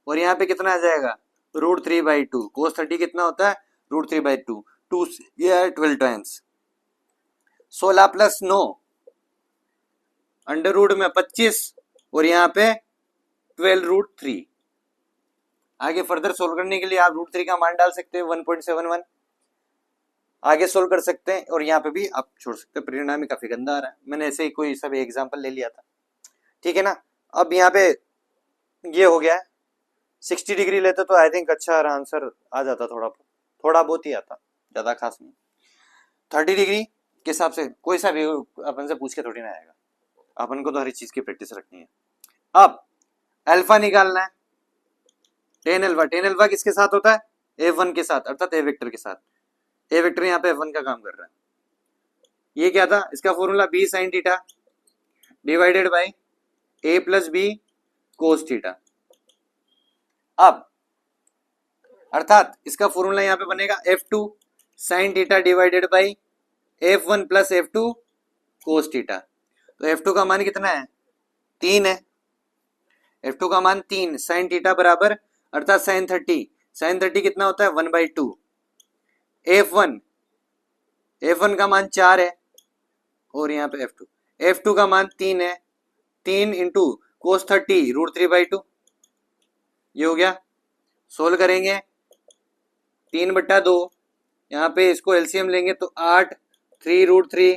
और यहाँ पे कितना आ जाएगा √3/2। कोस 30 कितना होता है √3/2, 2 ये है 12 टाइम्स। 16 + 9 अंडर रूट में 25 और यहाँ पे 12√3। आगे फर्दर सोल्व करने के लिए आप √3 का मान डाल सकते हैं 1.71, आगे सोल्व कर सकते हैं और यहाँ पे भी आप छोड़ सकते हैं। परिणाम में काफी गंदा आ रहा है, मैंने ऐसे ही कोई सब एग्जांपल ले लिया था। ठीक है ना, अब यहाँ पे ये हो गया है 60 डिग्री लेते तो आई थिंक अच्छा आंसर आ जाता, थोड़ा बहुत ही आता, ज्यादा खास नहीं। 30 डिग्री के हिसाब से कोई सा भी अपन से पूछ के थोड़ी ना आएगा, अपन को तो हर चीज की प्रैक्टिस रखनी है। अब अल्फा निकालना है, टेन अल्फा किसके साथ होता है f1 के साथ, अर्थात ए वेक्टर के साथ। ए वेक्टर यहाँ पे f1 का काम कर रहा है। ये क्या था, इसका formula b sin theta divided by a + b cos theta. अब अर्थात इसका फॉर्मूला यहाँ पे बनेगा f2 sin theta divided by f1 + f2 cos theta. तो f2 का मान कितना है 3 है, f2 का मान 3, sin थीटा बराबर अर्थात sin 30 कितना होता है 1/2। f1 का मान 4 है और यहाँ पे f2 का मान 3 है, 3 इंटू cos 30 √3/2। ये हो गया, सोल्व करेंगे 3/2, यहाँ पे इसको एलसीएम लेंगे तो 8, 3√3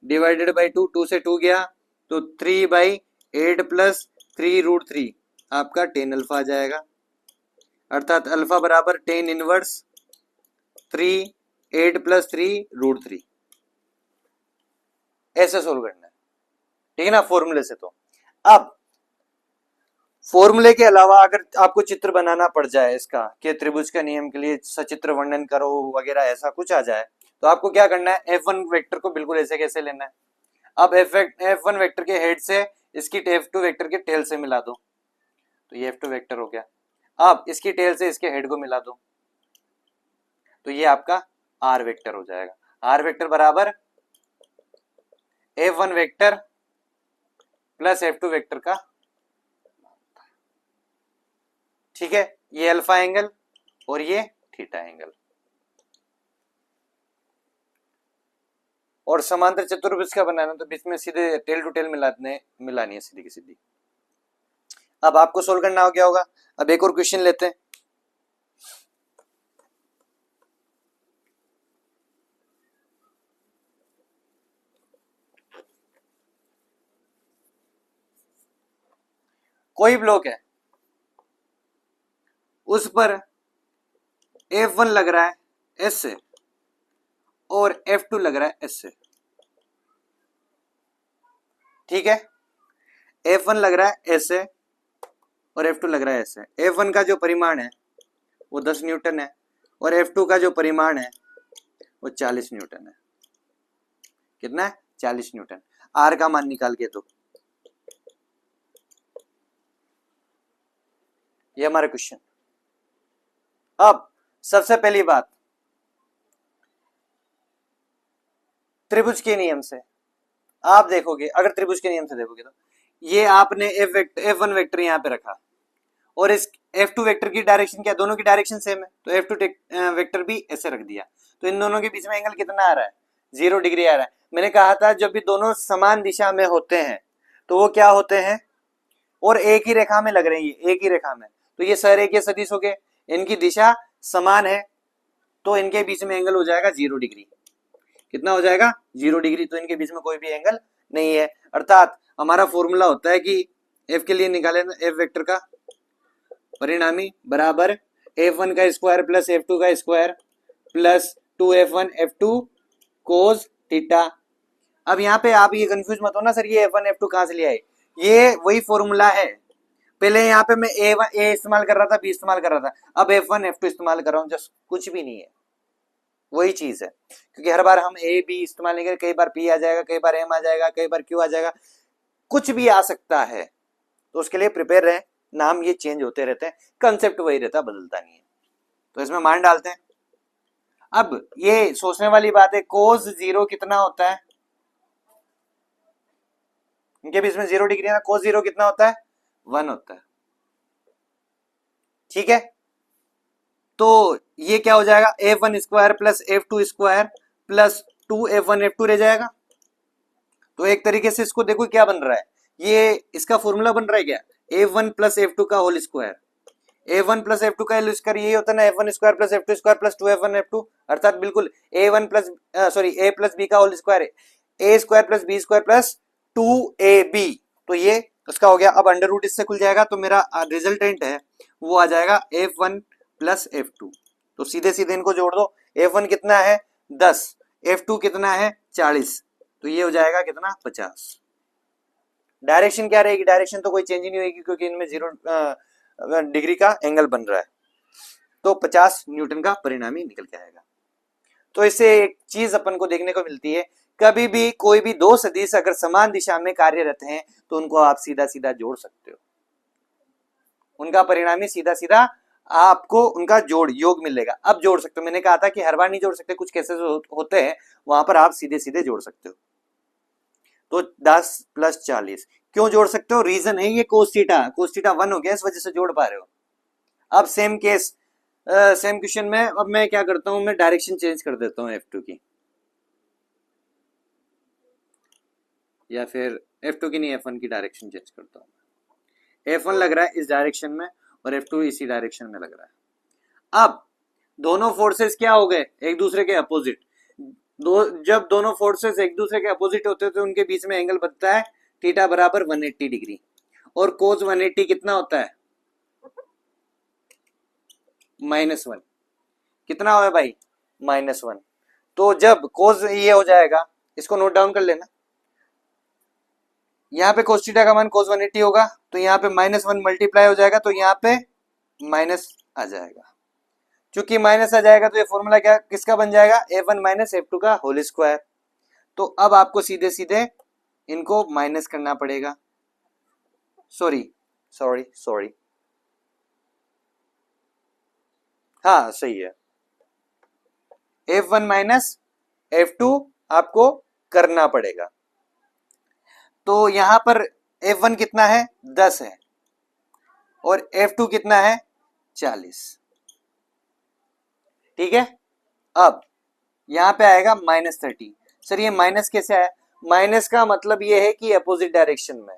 डिवाइडेड बाई 2, 2 से 2 गया तो 3/8 + 3√3 आपका tan अल्फा आ जाएगा, अर्थात अल्फा बराबर tan इनवर्स 3, 8 + 3√3। ऐसे सोल्व करना है, ठीक है ना, फॉर्मूले से। तो अब फॉर्मूले के अलावा अगर आपको चित्र बनाना पड़ जाए इसका कि त्रिभुज का नियम के लिए सचित्र वर्णन करो वगैरह, ऐसा कुछ आ जाए तो आपको क्या करना है, f1 वेक्टर को बिल्कुल ऐसे कैसे लेना है। अब f1 वेक्टर के हेड से इसकी f2 वेक्टर के टेल से मिला दो, तो ये f2 वेक्टर हो गया। अब इसकी टेल से इसके हेड को मिला दो तो ये आपका r वेक्टर हो जाएगा। r वेक्टर बराबर f1 vector plus f2 vector का, ठीक है, ये अल्फा एंगल और ये थीटा एंगल। और समांतर चतुर्भुज का बनाना तो बीच में सीधे टेल टू टेल मिलानी है सीधी की सीधी। अब आपको सोल्व करना हो गया होगा। अब एक और क्वेश्चन लेते हैं। कोई ब्लॉक है, उस पर F1 लग रहा है S से और F2 लग रहा है S से, ठीक है। F1 लग रहा है S से और F2 लग रहा है S से। F1 का जो परिमाण है वो 10 न्यूटन है और F2 का जो परिमाण है वो 40 न्यूटन है। कितना है 40 न्यूटन। R का मान निकाल के दो। ये हमारा क्वेश्चन। अब सबसे पहली बात, त्रिभुज के नियम से आप देखोगे, अगर त्रिभुज के नियम से देखोगे तो ये आपने F1 वेक्टर यहाँ पे रखा और इस F2 वेक्टर की डायरेक्शन क्या, दोनों की डायरेक्शन सेम है, तो F2 वेक्टर भी ऐसे रख दिया। तो इन दोनों के बीच में एंगल कितना आ रहा है 0 डिग्री आ रहा है। मैंने कहा था जब भी दोनों समान दिशा में होते हैं तो वो क्या होते हैं, और एक ही रेखा में लग रहे हैं, एक ही रेखा में, तो ये सहरेखीय सदिश हो गए, इनकी दिशा समान है तो इनके बीच में एंगल हो जाएगा 0 डिग्री। कितना हो जाएगा 0 डिग्री। तो इनके बीच में कोई भी एंगल नहीं है। अर्थात हमारा फॉर्मूला होता है कि F के लिए निकाले ना, F वेक्टर का परिणामी बराबर F1 का स्क्वायर प्लस F2 का square plus 2F1 F2 cos theta. अब यहाँ पे आप ये कंफ्यूज मत हो ना, सर ये F1 F2 कहाँ से लिया है, ये वही फॉर्मूला है। पहले यहाँ पे मैं A इस्तेमाल कर रहा था, B इस्तेमाल कर रहा था, अब F1 F2 इस्तेमाल कर रहा हूँ, जस्ट कुछ भी नहीं है, वही चीज है। क्योंकि हर बार हम A B इस्तेमाल नहीं करें, कई बार P आ जाएगा, कई बार M आ जाएगा, कई बार Q आ जाएगा, कुछ भी आ सकता है, तो उसके लिए प्रिपेयर रहे। नाम ये चेंज होते रहते हैं, कंसेप्ट वही रहता है, बदलता नहीं है। तो इसमें मान डालते हैं अब ये सोचने वाली बात है, कोस 0 कितना होता है, इनके बीच में 0 डिग्री है ना, कोस 0 कितना होता है, 1 होता है। ठीक है, तो ये क्या हो जाएगा, f1 square plus f2 square plus 2f1 f2 रह जाएगा। तो एक तरीके से इसको देखो क्या बन रहा है, ये इसका फॉर्मूला बन रहा है क्या, f1 प्लस f2 का whole square, a1 plus f2 का होल स्क्वायर, यही होता है ना f1 square plus f2 square plus 2f1 f2, अर्थात बिल्कुल a1 plus a plus b का होल स्क्वायर है, a square plus b square plus 2ab, तो ये उसका हो गया। अब अंडर रूट इससे खुल जाएगा, तो मेरा रिजल्टेंट है वो आ जाएगा f1 प्लस f2, तो सीधे सीधे इनको जोड़ दो, f1 कितना है 10, f2 कितना है 40, तो ये हो जाएगा कितना 50। डायरेक्शन क्या रहेगी, डायरेक्शन तो कोई चेंज ही नहीं होगी क्योंकि इनमें 0 डिग्री का एंगल बन रहा है, तो 50 न्यूटन का परिणामी निकल के आएगा। तो इससे एक चीज अपन को देखने को मिलती है, कभी भी कोई भी दो सदिश अगर समान दिशा में कार्यरत हैं तो उनको आप सीधा सीधा जोड़ सकते हो, उनका परिणामी सीधा सीधा आपको उनका जोड़ योग मिलेगा। अब जोड़ सकते हो, मैंने कहा था कि हर बार नहीं जोड़ सकते, कुछ केसेस होते हैं वहां पर आप सीधे सीधे जोड़ सकते हो। तो 10 प्लस 40 क्यों जोड़ सकते हो, रीजन है ये कोस थीटा 1 हो गया, इस वजह से जोड़ पा रहे हो। अब सेम केस सेम क्वेश्चन में अब मैं क्या करता हूं, मैं डायरेक्शन चेंज कर देता हूं f2 की, या फिर f2 की नहीं f1 की डायरेक्शन चेंज करता हूं। f1 लग रहा है इस डायरेक्शन में और f2 इसी डायरेक्शन में लग रहा है। अब दोनों फोर्सेस क्या हो गए, एक दूसरे के अपोजिट, जब दोनों फोर्सेस एक दूसरे के अपोजिट होते हैं तो उनके बीच में एंगल बनता है थीटा बराबर 180 डिग्री, और कोस 180 कितना होता है -1, कितना हो भाई -1। तो जब कोस ये हो जाएगा, इसको नोट डाउन कर लेना, यहाँ पे कोस थीटा का मान कोस 180 होगा, तो यहाँ पे -1 मल्टीप्लाई हो जाएगा, तो यहाँ पे माइनस आ जाएगा। चूंकि माइनस आ जाएगा तो ये फॉर्मूला क्या किसका बन जाएगा, f1 माइनस f2 का होल स्क्वायर। तो अब आपको सीधे सीधे इनको माइनस करना पड़ेगा, सॉरी सॉरी सॉरी, हाँ सही है, f1 माइनस f2 आपको करना पड़ेगा। तो यहां पर f1 कितना है 10 है और f2 कितना है 40, ठीक है। अब यहां पे आएगा -30, सर ये माइनस कैसे आया, माइनस का मतलब ये है कि अपोजिट डायरेक्शन में,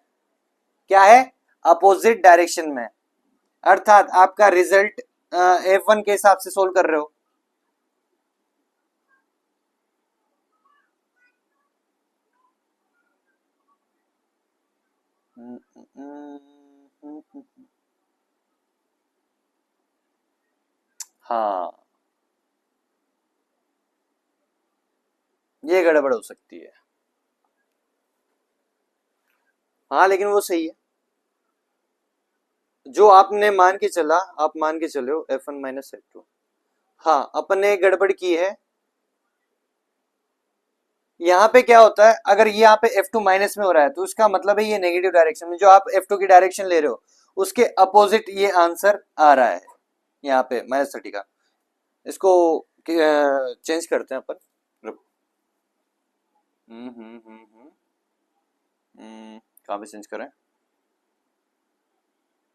क्या है अपोजिट डायरेक्शन में, अर्थात आपका रिजल्ट f1 के हिसाब से सोल्व कर रहे हो। हाँ ये गड़बड़ हो सकती है, हाँ लेकिन वो सही है जो आपने मान के चला, आप मान के चले हो f1 माइनस f2। हाँ अपन ने गड़बड़ की है, यहाँ पे क्या होता है, अगर ये यहाँ पे f2 माइनस में हो रहा है तो इसका मतलब है ये नेगेटिव डायरेक्शन में, जो आप f2 की डायरेक्शन ले रहे हो उसके अपोजिट ये आंसर आ रहा है यहाँ पे -30 का। इसको चेंज करते हैं अपन, कहाँ पे चेंज करें,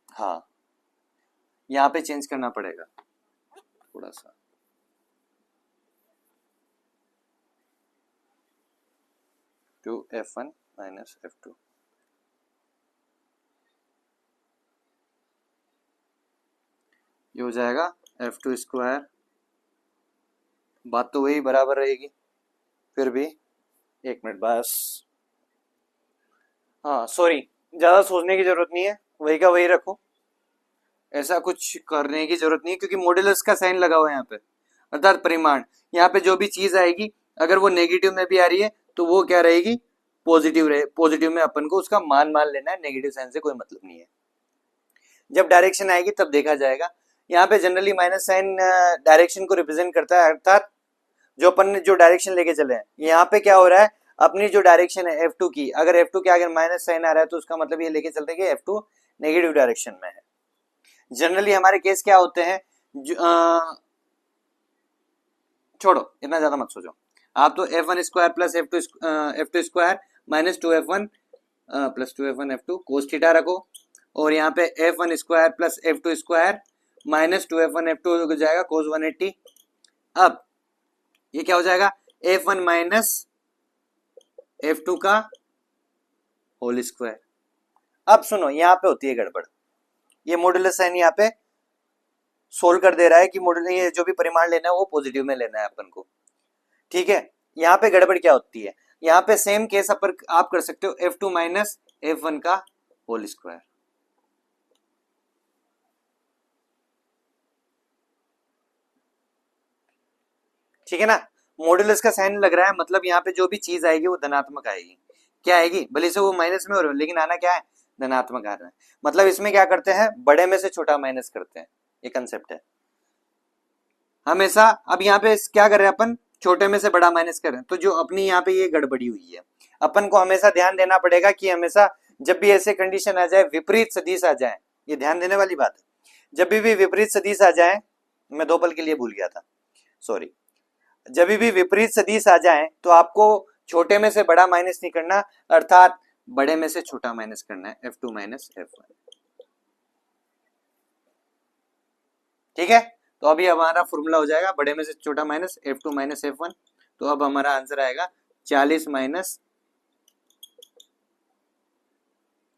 हाँ यहाँ पे चेंज करना पड़ेगा थोड़ा सा, टू f1 माइनस f2, ये हो जाएगा f2 स्क्वायर, बात तो वही बराबर रहेगी, फिर भी एक मिनट बस, हाँ सॉरी ज्यादा सोचने की जरूरत नहीं है, वही का वही रखो, ऐसा कुछ करने की जरूरत नहीं है क्योंकि मॉड्यूलस का साइन लगा हुआ है यहाँ पे, अर्थात परिमाण, यहाँ पे जो भी चीज आएगी अगर वो नेगेटिव में भी आ रही है तो वो क्या रहेगी पॉजिटिव रहे, पॉजिटिव में अपन को उसका मान लेना है, नेगेटिव साइन से कोई मतलब नहीं है। जब डायरेक्शन आएगी तब देखा जाएगा, यहाँ पे जनरली माइनस साइन डायरेक्शन को रिप्रेजेंट करता है, अर्थात जो अपन ने जो डायरेक्शन लेके चले हैं, यहाँ पे क्या हो रहा है अपनी जो डायरेक्शन है f2 की, अगर f2 के आगे माइनस साइन आ रहा है तो उसका मतलब ये लेके चलते हैं कि f2 नेगेटिव डायरेक्शन में है। जनरली हमारे केस क्या होते हैं छोड़ो, इतना ज्यादा मत सोचो। आप तो f1 square plus f2 square minus 2f1 plus 2f1 f2 cos theta रखो, और यहाँ पे f1 square plus f2 square minus 2f1 f2 हो जाएगा कोस 180। अब ये क्या हो जाएगा, f1 माइनस f2 का होल स्क्वायर। अब सुनो, यहाँ पे होती है गड़बड़, ये मॉडुलस साइन यहाँ पे सोल्व कर दे रहा है कि मॉडुलस, ये जो भी परिमाण लेना है वो पॉजिटिव में लेना है अपन को, ठीक है। यहाँ पे गड़बड़ क्या होती है, यहाँ पे सेम केस पर आप कर सकते हो f2 माइनस f1 का होल स्क्वायर। ठीक है ना, मॉडुलस का साइन लग रहा है, मतलब यहाँ पे जो भी चीज आएगी वो धनात्मक आएगी। क्या आएगी, भले से वो माइनस में हो रहा है लेकिन आना क्या है, धनात्मक आ रहा है। मतलब इसमें क्या करते हैं, बड़े में से छोटा माइनस करते हैं, ये कंसेप्ट है हमेशा। अब यहाँ पे क्या कर रहे हैं अपन, छोटे में से बड़ा माइनस कर रहे हैं, तो जो अपनी यहाँ पे ये गड़बड़ी हुई है, अपन को हमेशा ध्यान देना पड़ेगा कि हमेशा जब भी ऐसे कंडीशन आ जाए, विपरीत सदिश आ जाए, ये ध्यान देने वाली बात है। जब भी विपरीत सदिश आ जाए, मैं 2 पल के लिए भूल गया था, सॉरी। जब भी विपरीत सदिश आ जाए तो आपको छोटे में से बड़ा माइनस नहीं करना, अर्थात बड़े में से छोटा माइनस करना है, f2 माइनस f1। ठीक है, तो अभी हमारा फॉर्मूला हो जाएगा बड़े में से छोटा माइनस f2 माइनस f1। तो अब हमारा आंसर आएगा 40 माइनस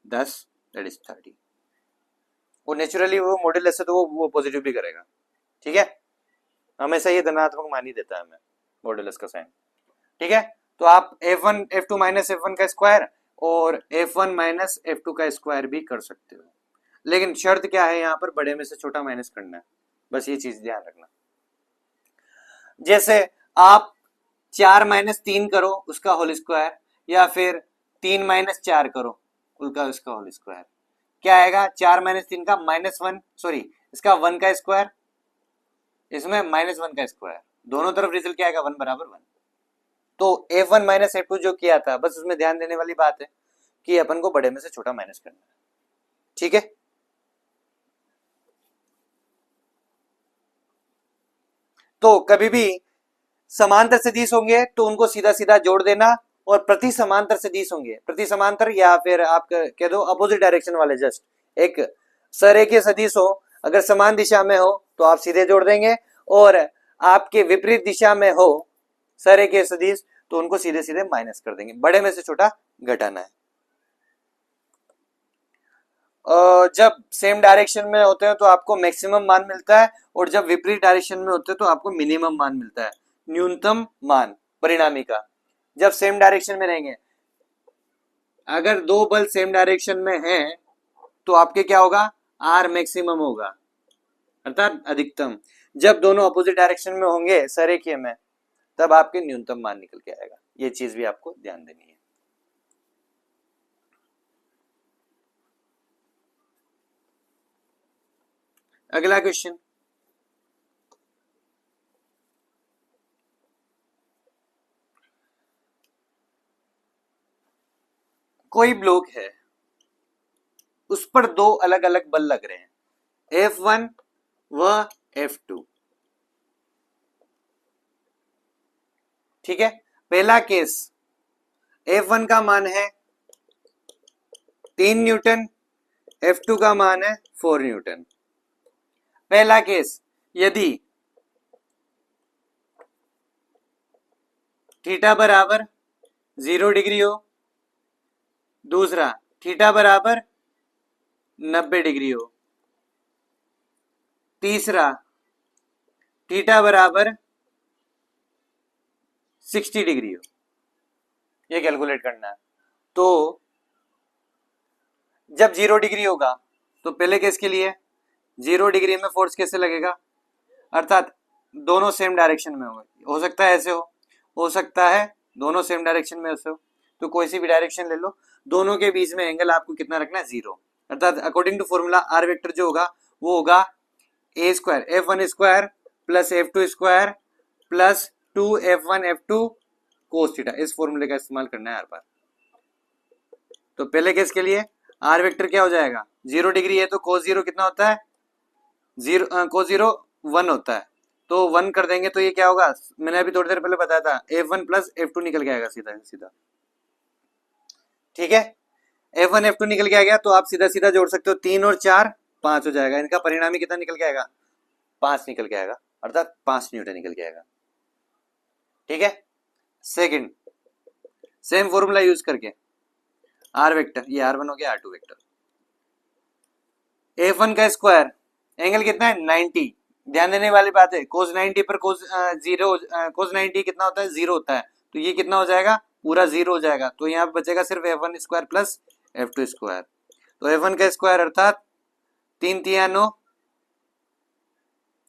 10 दैट इज 30। वो नेचुरली वो मॉड्यूलस है तो वो पॉजिटिव भी करेगा, ठीक है। हमेशा ये धनात्मक मान ही देता है हमें मॉड्यूलस का साइन, ठीक है। तो आप f1 f2 माइनस f1 का स्क्वायर और f1 माइनस f2 का स्क्वायर भी कर सकते हो, लेकिन शर्त क्या है, यहाँ पर बड़े में से छोटा माइनस करना है, बस ये चीज ध्यान रखना। जैसे आप 4 माइनस 3 करो उसका होल स्क्वायर, या फिर 3 माइनस 4 करो उसका होल स्क्वायर, क्या आएगा, 4 माइनस 3 का -1, सॉरी इसका 1 का स्क्वायर, इसमें -1 का स्क्वायर, दोनों तरफ रिजल्ट क्या आएगा, 1 बराबर 1। तो f1 माइनस f2 जो किया था, बस उसमें ध्यान देने वाली बात है कि अपन को बड़े में से छोटा माइनस करना है, ठीक है। तो कभी भी समांतर सदिश होंगे तो उनको सीधा सीधा जोड़ देना, और प्रति समांतर सदिश होंगे, प्रति समांतर या फिर आप कह दो अपोजिट डायरेक्शन वाले, जस्ट एक सरेखीय सदिश हो, अगर समान दिशा में हो तो आप सीधे जोड़ देंगे, और आपके विपरीत दिशा में हो सरेखीय सदिश तो उनको सीधे सीधे माइनस कर देंगे, बड़े में से छोटा घटाना है। जब सेम डायरेक्शन में होते हैं तो आपको मैक्सिमम मान मिलता है, और जब विपरीत डायरेक्शन में होते हैं तो आपको मिनिमम मान मिलता है, न्यूनतम मान परिणामी का। जब सेम डायरेक्शन में रहेंगे, अगर दो बल सेम डायरेक्शन में हैं तो आपके क्या होगा, आर मैक्सिमम होगा अर्थात अधिकतम। जब दोनों अपोजिट डायरेक्शन में होंगे सरेखीय में, तब आपके न्यूनतम मान निकल के आएगा। ये चीज भी आपको ध्यान देनी है। अगला क्वेश्चन, कोई ब्लॉक है, उस पर दो अलग अलग बल लग रहे हैं, F1 व F2, ठीक है। पहला केस F1 का मान है 3 न्यूटन, F2 का मान है 4 न्यूटन। पहला केस, यदि थीटा बराबर 0 डिग्री हो, दूसरा थीटा बराबर 90 डिग्री हो, तीसरा थीटा बराबर 60 डिग्री हो, ये कैलकुलेट करना है। तो जब 0 डिग्री होगा तो पहले केस के लिए 0 डिग्री में फोर्स कैसे लगेगा, अर्थात दोनों सेम डायरेक्शन में होंगे, हो सकता है ऐसे हो सकता है दोनों सेम डायरेक्शन में ऐसे हो, तो कोई सी भी डायरेक्शन ले लो, दोनों के बीच में एंगल आपको कितना रखना है, 0, अर्थात according to formula R vector जो होगा वो होगा a square f1 square plus f2 square plus 2f1 f2 cos theta. इस फॉर्मूले का इस्तेमाल करना है हर बार। तो पहले केस के लिए आर वेक्टर क्या हो जाएगा, 0 डिग्री है तो कोस 0 कितना होता है, 0 कोस 0 1 होता है, तो 1 कर देंगे तो ये क्या होगा, मैंने अभी थोड़ी देर पहले बताया था F1 प्लस F2 निकल के आएगा सीधा सीधा। ठीक है, F1 F2 निकल के आ गया तो आप सीधा सीधा जोड़ सकते हो, 3 और 4 5 हो जाएगा। इनका परिणामी कितना निकल के आएगा, 5 निकल के आएगा, अर्थात 5 न्यूटन निकल के आएगा। ठीक है, सेकंड सेम फॉर्मूला यूज करके आर वेक्टर, ये R1 हो गया, R2 वेक्टर, F1 का स्क्वायर, एंगल कितना है 90, ध्यान देने वाली बात है कोस 90 पर कोस 90 कितना होता है, 0 होता है, तो ये कितना हो जाएगा, पूरा 0 हो जाएगा, तो यहाँ पे बचेगा सिर्फ F1 square plus F2 square. तो F1 का स्क्वायर अर्थात 3 तिया 9,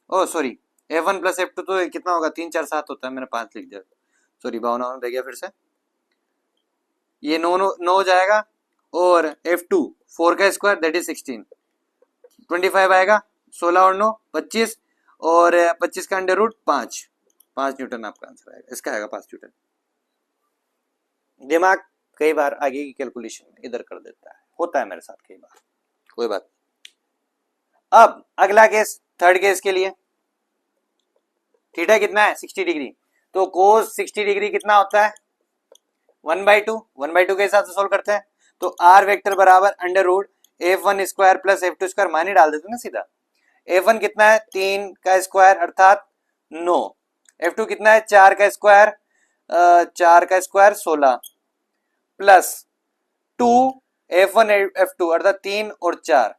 ओ सॉरी F1 प्लस F2 तो कितना होगा, 3 4 7 होता है, मैंने 5 लिख दिया, सॉरी 52 रह गया फिर से, ये 9 हो जाएगा, और F2 4 का स्क्वायर दैट इज 16, 25 आएगा, 16 और 9 25, और 25 का अंडर रूट 5 न्यूटन आपका आंसर आएगा, इसका आएगा 5 न्यूटन। दिमाग कई बार आगे की कैलकुलेशन इधर कर देता है, होता है मेरे साथ कई बार, कोई बात। अब अगला केस, थर्ड केस के लिए थीटा कितना है 60 डिग्री, तो कोस 60 डिग्री कितना होता है 1/2, 1/2 के हिसाब से सोल्व करते हैं, तो आर वेक्टर बराबर under root F1 square plus F2 square, मान ही डाल देते ना सीधा। F1 कितना है 3 का स्क्वायर अर्थात 9, F2 कितना है 4 का स्क्वायर 16 प्लस 2 F1 F2 अर्थात 3 और 4,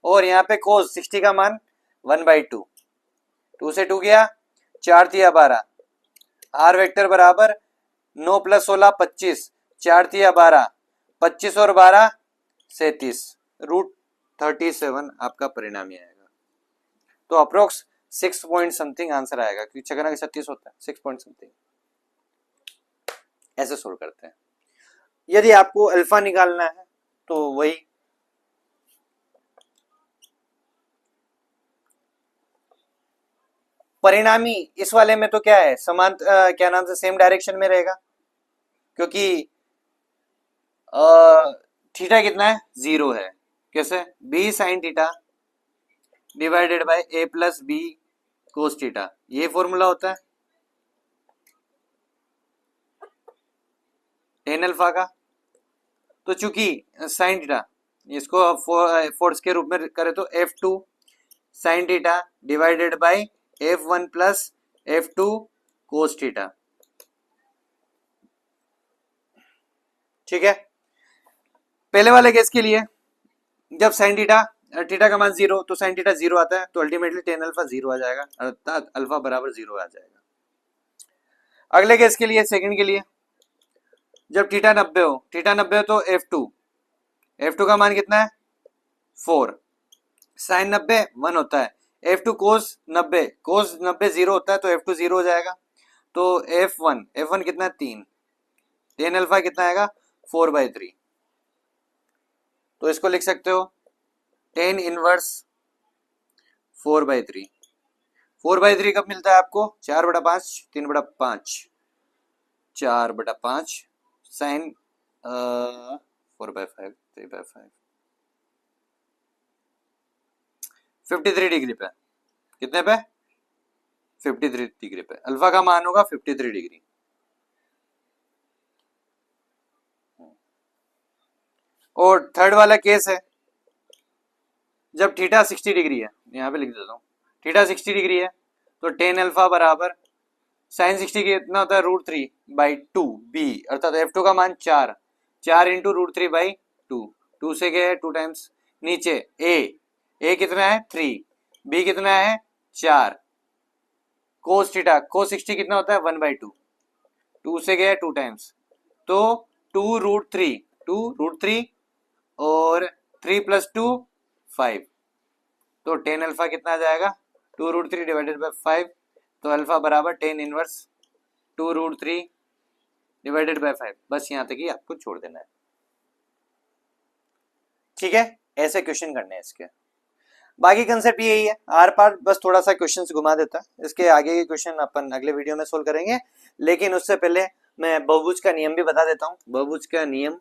और यहाँ पे कोस 60 का मान 1/2, 2 से 2 गया, 4 तिया 12, आर वेक्टर बराबर 9 प्लस 16 25, 4 तिया 12, 25 और 12 37, रूट 37 आपका परिणामी आएगा। तो अप्रोक्स 6 पॉइंट समथिंग आंसर आएगा, क्योंकि 6 का 36 होता है, 6 पॉइंट समथिंग। ऐसे सोल्व करते हैं। यदि आपको अल्फा निकालना है तो वही परिणामी, इस वाले में तो क्या है समान, क्या नाम से सेम डायरेक्शन में रहेगा, क्योंकि थीटा कितना है 0 है, कैसे b sign theta divided by a plus b cos theta, ये फॉर्मूला होता है टेन अल्फा का। तो चूंकि साइन थीटा, इसको फोर्स के रूप में करें तो F2 sign theta divided by F1 plus F2 cos theta. ठीक है, पहले वाले केस के लिए जब साइन थीटा का मान 0, तो साइन थीटा 0 आता है, तो अल्टीमेटली टेन अल्फा 0 आ जाएगा, अर्थात अल्फा बराबर 0 आ जाएगा। अगले केस के लिए, सेकंड के लिए, जब थीटा 90 हो तो F2 का मान कितना है 4, साइन 90 1 होता है, F2 कोस 90 0 होता है, तो F2 0 हो जाएगा, तो F1 कितना है 3, टेन अल्फा कितना आएगा 4/3, तो इसको लिख सकते हो टेन इनवर्स 4/3। 4/3 कब मिलता है आपको, 4/5, 3/5, 4/5 साइन 4/5, 3/5, 53 डिग्री पे, कितने पे 53 डिग्री पे, अल्फा का मान होगा 53 डिग्री। और थर्ड वाला केस है जब थीटा 60 डिग्री है, यहाँ पे लिख देता हूँ, थीटा 60 डिग्री है, तो टेन अल्फा बराबर साइन 60 कितना होता है √3/2 b, अर्थात F2 का मान 4 इंटू √3/2, 2 से गए 2 टाइम्स, नीचे a कितना है 3, b कितना है 4, कोस थीटा कोस 60 कितना होता है 1/2, 2 से गया 2 टाइम्स, तो 2√3 और 3 + 2 5, तो टेन अल्फा कितना आ जाएगा 2√3 डिवाइडेड बाय 5, तो अल्फा बराबर टेन इनवर्स 2√3 डिवाइडेड बाय 5, बस यहाँ तक ही आपको छोड़ देना है। ठीक है, ऐसे क्वेश्चन करने हैं इसके, बाकी कंसेप्ट यही है, आर पार बस थोड़ा सा क्वेश्चन घुमा देता है, इसके आगे के क्वेश्चन अपन अगले वीडियो में सोल्व करेंगे, लेकिन उससे पहले मैं बहुभुज का नियम भी बता देता हूँ। बहुभुज का नियम,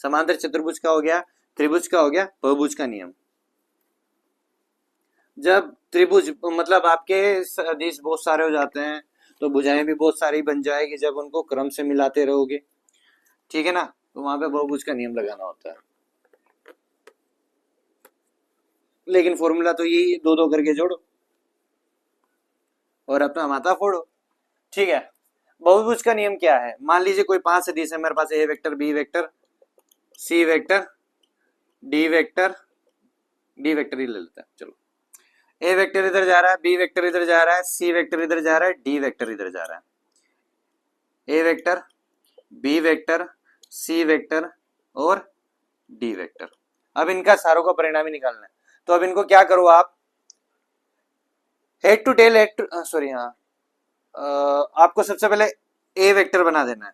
समांतर चतुर्भुज का हो गया, त्रिभुज का हो गया, बहुभुज का नियम। जब त्रिभुज मतलब आपके सदिश बहुत सारे हो जाते हैं तो भुजाएं भी बहुत सारी बन जाएगी जब उनको क्रम से मिलाते रहोगे, ठीक है ना। तो वहां पे बहुभुज का नियम लगाना होता है, लेकिन फॉर्मूला तो यही, दो दो करके जोड़ो और अपना माथा फोड़ो, ठीक है। बहुभुज का नियम क्या है, मान लीजिए कोई 5 सदिश है मेरे पास, a vector, b vector, c vector, d vector, d vector ही ले लेते हैं चलो। ए वेक्टर इधर जा रहा है, बी वेक्टर इधर जा रहा है, सी वेक्टर इधर जा रहा है, डी वेक्टर इधर जा रहा है। ए vector, b vector, c vector और डी वेक्टर। अब इनका सारों का परिणाम ही निकालना है, तो अब इनको क्या करो आप, हेड टू टेल, सॉरी हाँ, आपको सबसे पहले ए वेक्टर बना देना है।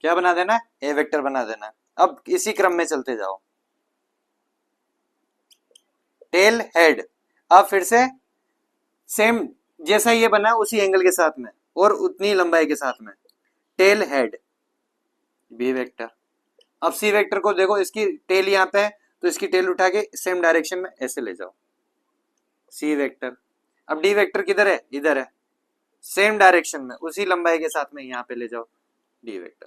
क्या बना देना है, ए वेक्टर बना देना है। अब इसी क्रम में चलते जाओ, टेल हेड, अब फिर से सेम जैसा ये बना उसी एंगल के साथ में और उतनी लंबाई के साथ में, टेल हेड, बी वेक्टर। अब सी वेक्टर को देखो, इसकी टेल यहाँ पे है तो इसकी टेल उठा के सेम डायरेक्शन में ऐसे ले जाओ, सी वेक्टर। अब डी वेक्टर किधर है, इधर है, सेम डायरेक्शन में उसी लंबाई के साथ में यहाँ पे ले जाओ, डी वेक्टर।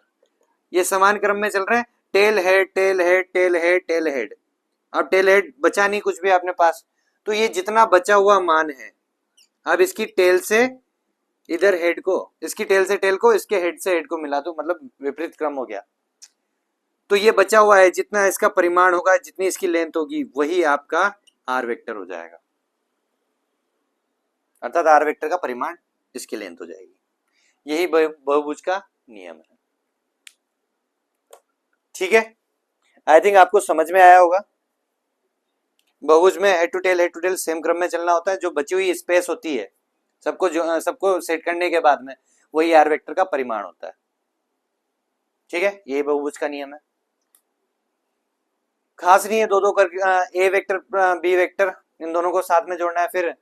ये समान क्रम में चल रहे हैं, tail head, tail head, tail head, tail head. अब टेल हेड बचा नहीं कुछ भी अपने पास, तो ये जितना बचा हुआ मान है, अब इसकी टेल से इधर हेड को, इसकी टेल से टेल को, इसके हेड से हेड को मिला दो, मतलब विपरीत क्रम हो गया। तो ये बचा हुआ है, जितना इसका परिमाण होगा, जितनी इसकी लेंथ होगी, वही आपका आर वेक्टर हो जाएगा, अर्थात आर वेक्टर का परिमाण इसकी लेंथ हो जाएगी। यही बहुभुज का नियम है, ठीक है। आई थिंक आपको समझ में आया होगा। बहुभुज में हेड टू टेल सेम क्रम में चलना होता है, जो बची हुई स्पेस होती है सबको सेट करने के बाद में वही आर वेक्टर का परिमाण होता है, ठीक है। यही बहुभुज का नियम है, खास नहीं है। दो दो कर ए वेक्टर, बी वेक्टर, इन दोनों को साथ में जोड़ना है, फिर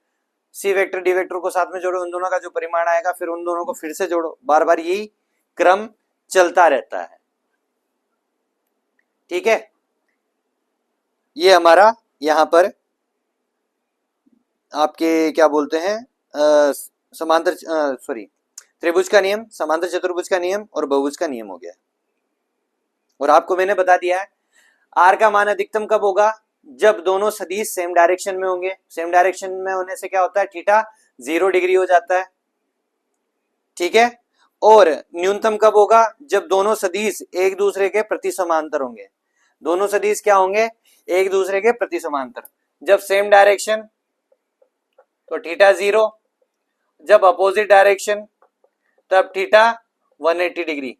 सी वेक्टर, डी वेक्टर को साथ में जोड़ो, उन दोनों का जो परिमाण आएगा फिर उन दोनों को फिर से जोड़ो, बार बार यही क्रम चलता रहता है, ठीक है। ये हमारा यहां पर आपके क्या बोलते हैं, समांतर सॉरी त्रिभुज का नियम, समांतर चतुर्भुज का नियम और बहुभुज का नियम हो गया। और आपको मैंने बता दिया है आर का मान अधिकतम कब होगा, जब दोनों सदिश सेम डायरेक्शन में होंगे। सेम डायरेक्शन में होने से क्या होता है, थीटा 0 डिग्री हो जाता है, ठीक है। और न्यूनतम कब होगा, जब दोनों सदिश एक दूसरे के प्रति समांतर होंगे। दोनों सदिश क्या होंगे, एक दूसरे के प्रति समांतर। जब सेम डायरेक्शन तो थीटा 0, जब अपोजिट डायरेक्शन तब थीटा 180 डिग्री।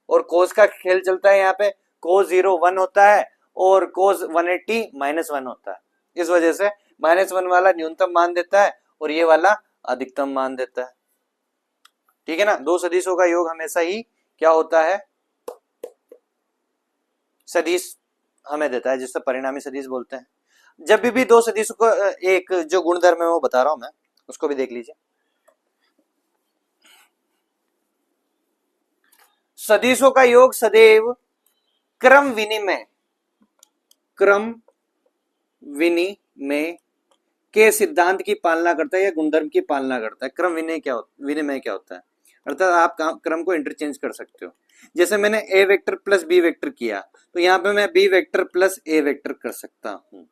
और कोस का खेल चलता है, यहाँ पे कोस 0 1 होता है और कोस 180 -1 होता है। इस वजह से -1 वाला न्यूनतम मान देता है और ये वाला अधिकतम मान देता है, ठीक है ना। दो सदिशों का योग हमेशा ही क्या होता है, सदिश हमें देता है, जिससे परिणामी सदिश बोलते हैं। जब भी दो सदिशों को, एक जो गुणधर्म है वो बता रहा हूं मैं, उसको भी देख लीजिए। सदिशों का योग सदैव क्रम विनिमय के सिद्धांत की पालना करता है या गुणधर्म की पालना करता है। क्रम विनिमय क्या होता है, अर्थात आप क्रम को इंटरचेंज कर सकते हो। जैसे मैंने ए वेक्टर प्लस बी वेक्टर किया, तो यहाँ पे मैं बी वेक्टर प्लस ए वेक्टर कर सकता हूं,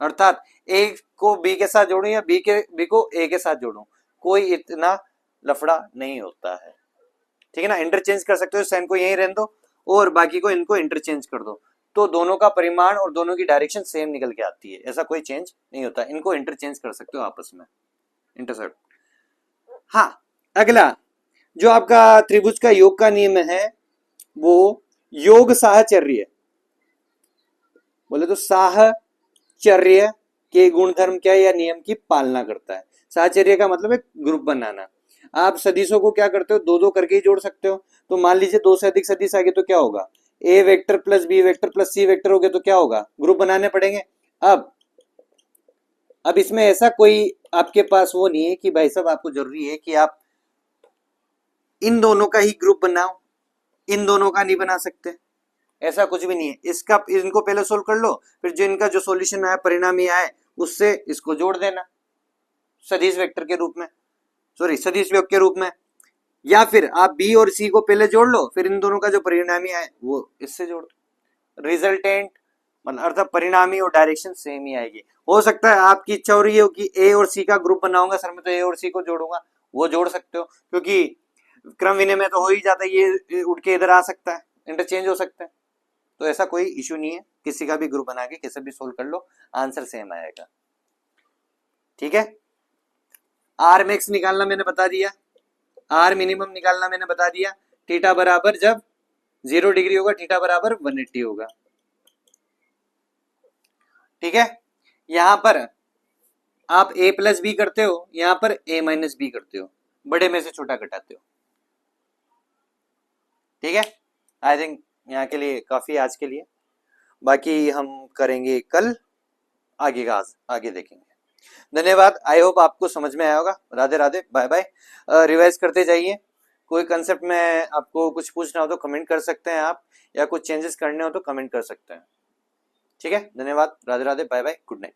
अर्थात ए को बी के साथ जोड़ूं या बी को ए के साथ जोड़ूं, कोई इतना लफड़ा नहीं होता है, ठीक है ना। इंटरचेंज कर सकते हो, साइन को यहीं रहने दो और बाकी को इनको इंटरचेंज कर दो, तो दोनों का परिमाण और दोनों की डायरेक्शन सेम निकल के आती है, ऐसा कोई चेंज नहीं होता। इनको इंटरचेंज कर सकते हो आपस में, इंटरसेप्ट। हाँ, अगला जो आपका त्रिभुज का योग का नियम है वो योग साहचर्य, बोले तो साहचर्य के गुणधर्म क्या या नियम की पालना करता है। साहचर्य का मतलब है ग्रुप बनाना। आप सदिशों को क्या करते हो, दो दो करके ही जोड़ सकते हो। तो मान लीजिए दो से अधिक सदिश आ गए तो क्या होगा, a vector plus b vector plus c vector हो गए तो क्या होगा, ग्रुप बनाने पड़ेंगे। अब इसमें ऐसा कोई आपके पास वो नहीं है कि भाई साहब आपको जरूरी है कि आप इन दोनों का ही ग्रुप बनाओ, इन दोनों का नहीं बना सकते, ऐसा कुछ भी नहीं है। इनको पहले सोल्व कर लो, फिर जो इनका जो सॉल्यूशन आया, परिणाम ये आए, उससे इसको जोड़ देना, सदिश वेक्टर के रूप में, सॉरी सदिश योग के रूप में, या फिर आप बी और सी को पहले जोड़ लो, फिर इन दोनों का जो परिणामी आए वो इससे जोड़ दो। रिजल्टेंट मतलब अर्थात परिणामी और डायरेक्शन सेम ही आएगी। हो सकता है आपकी इच्छा हो रही हो कि ए और सी का ग्रुप बनाऊंगा सर, मैं तो ए और सी को जोड़ूंगा, वो जोड़ सकते हो, क्योंकि क्रम विनिमय तो हो ही जाता है, ये उठ के इधर आ सकता है, इंटरचेंज हो सकता है, तो ऐसा कोई इशू नहीं है, किसी का भी ग्रुप बना के कैसे भी सोल्व कर लो, आंसर सेम आएगा। ठीक है, आर मैक्स निकालना मैंने बता दिया, आर मिनिमम निकालना मैंने बता दिया। थीटा बराबर जब 0 डिग्री होगा, थीटा बराबर 180 होगा। ठीक है, यहां पर आप a प्लस बी करते हो, यहां पर a माइनस बी करते हो, बड़े में से छोटा घटाते हो। ठीक है, आई थिंक यहाँ के लिए काफी आज के लिए, बाकी हम करेंगे कल आगे का, आगे देखेंगे। धन्यवाद, आई होप आपको समझ में आया होगा। Radhe Radhe, bye bye. Revise करते जाइए, कोई कंसेप्ट में आपको कुछ पूछना हो तो कमेंट कर सकते हैं आप, या कुछ चेंजेस करने हो तो कमेंट कर सकते हैं। ठीक है, धन्यवाद, Radhe Radhe, bye bye, good night.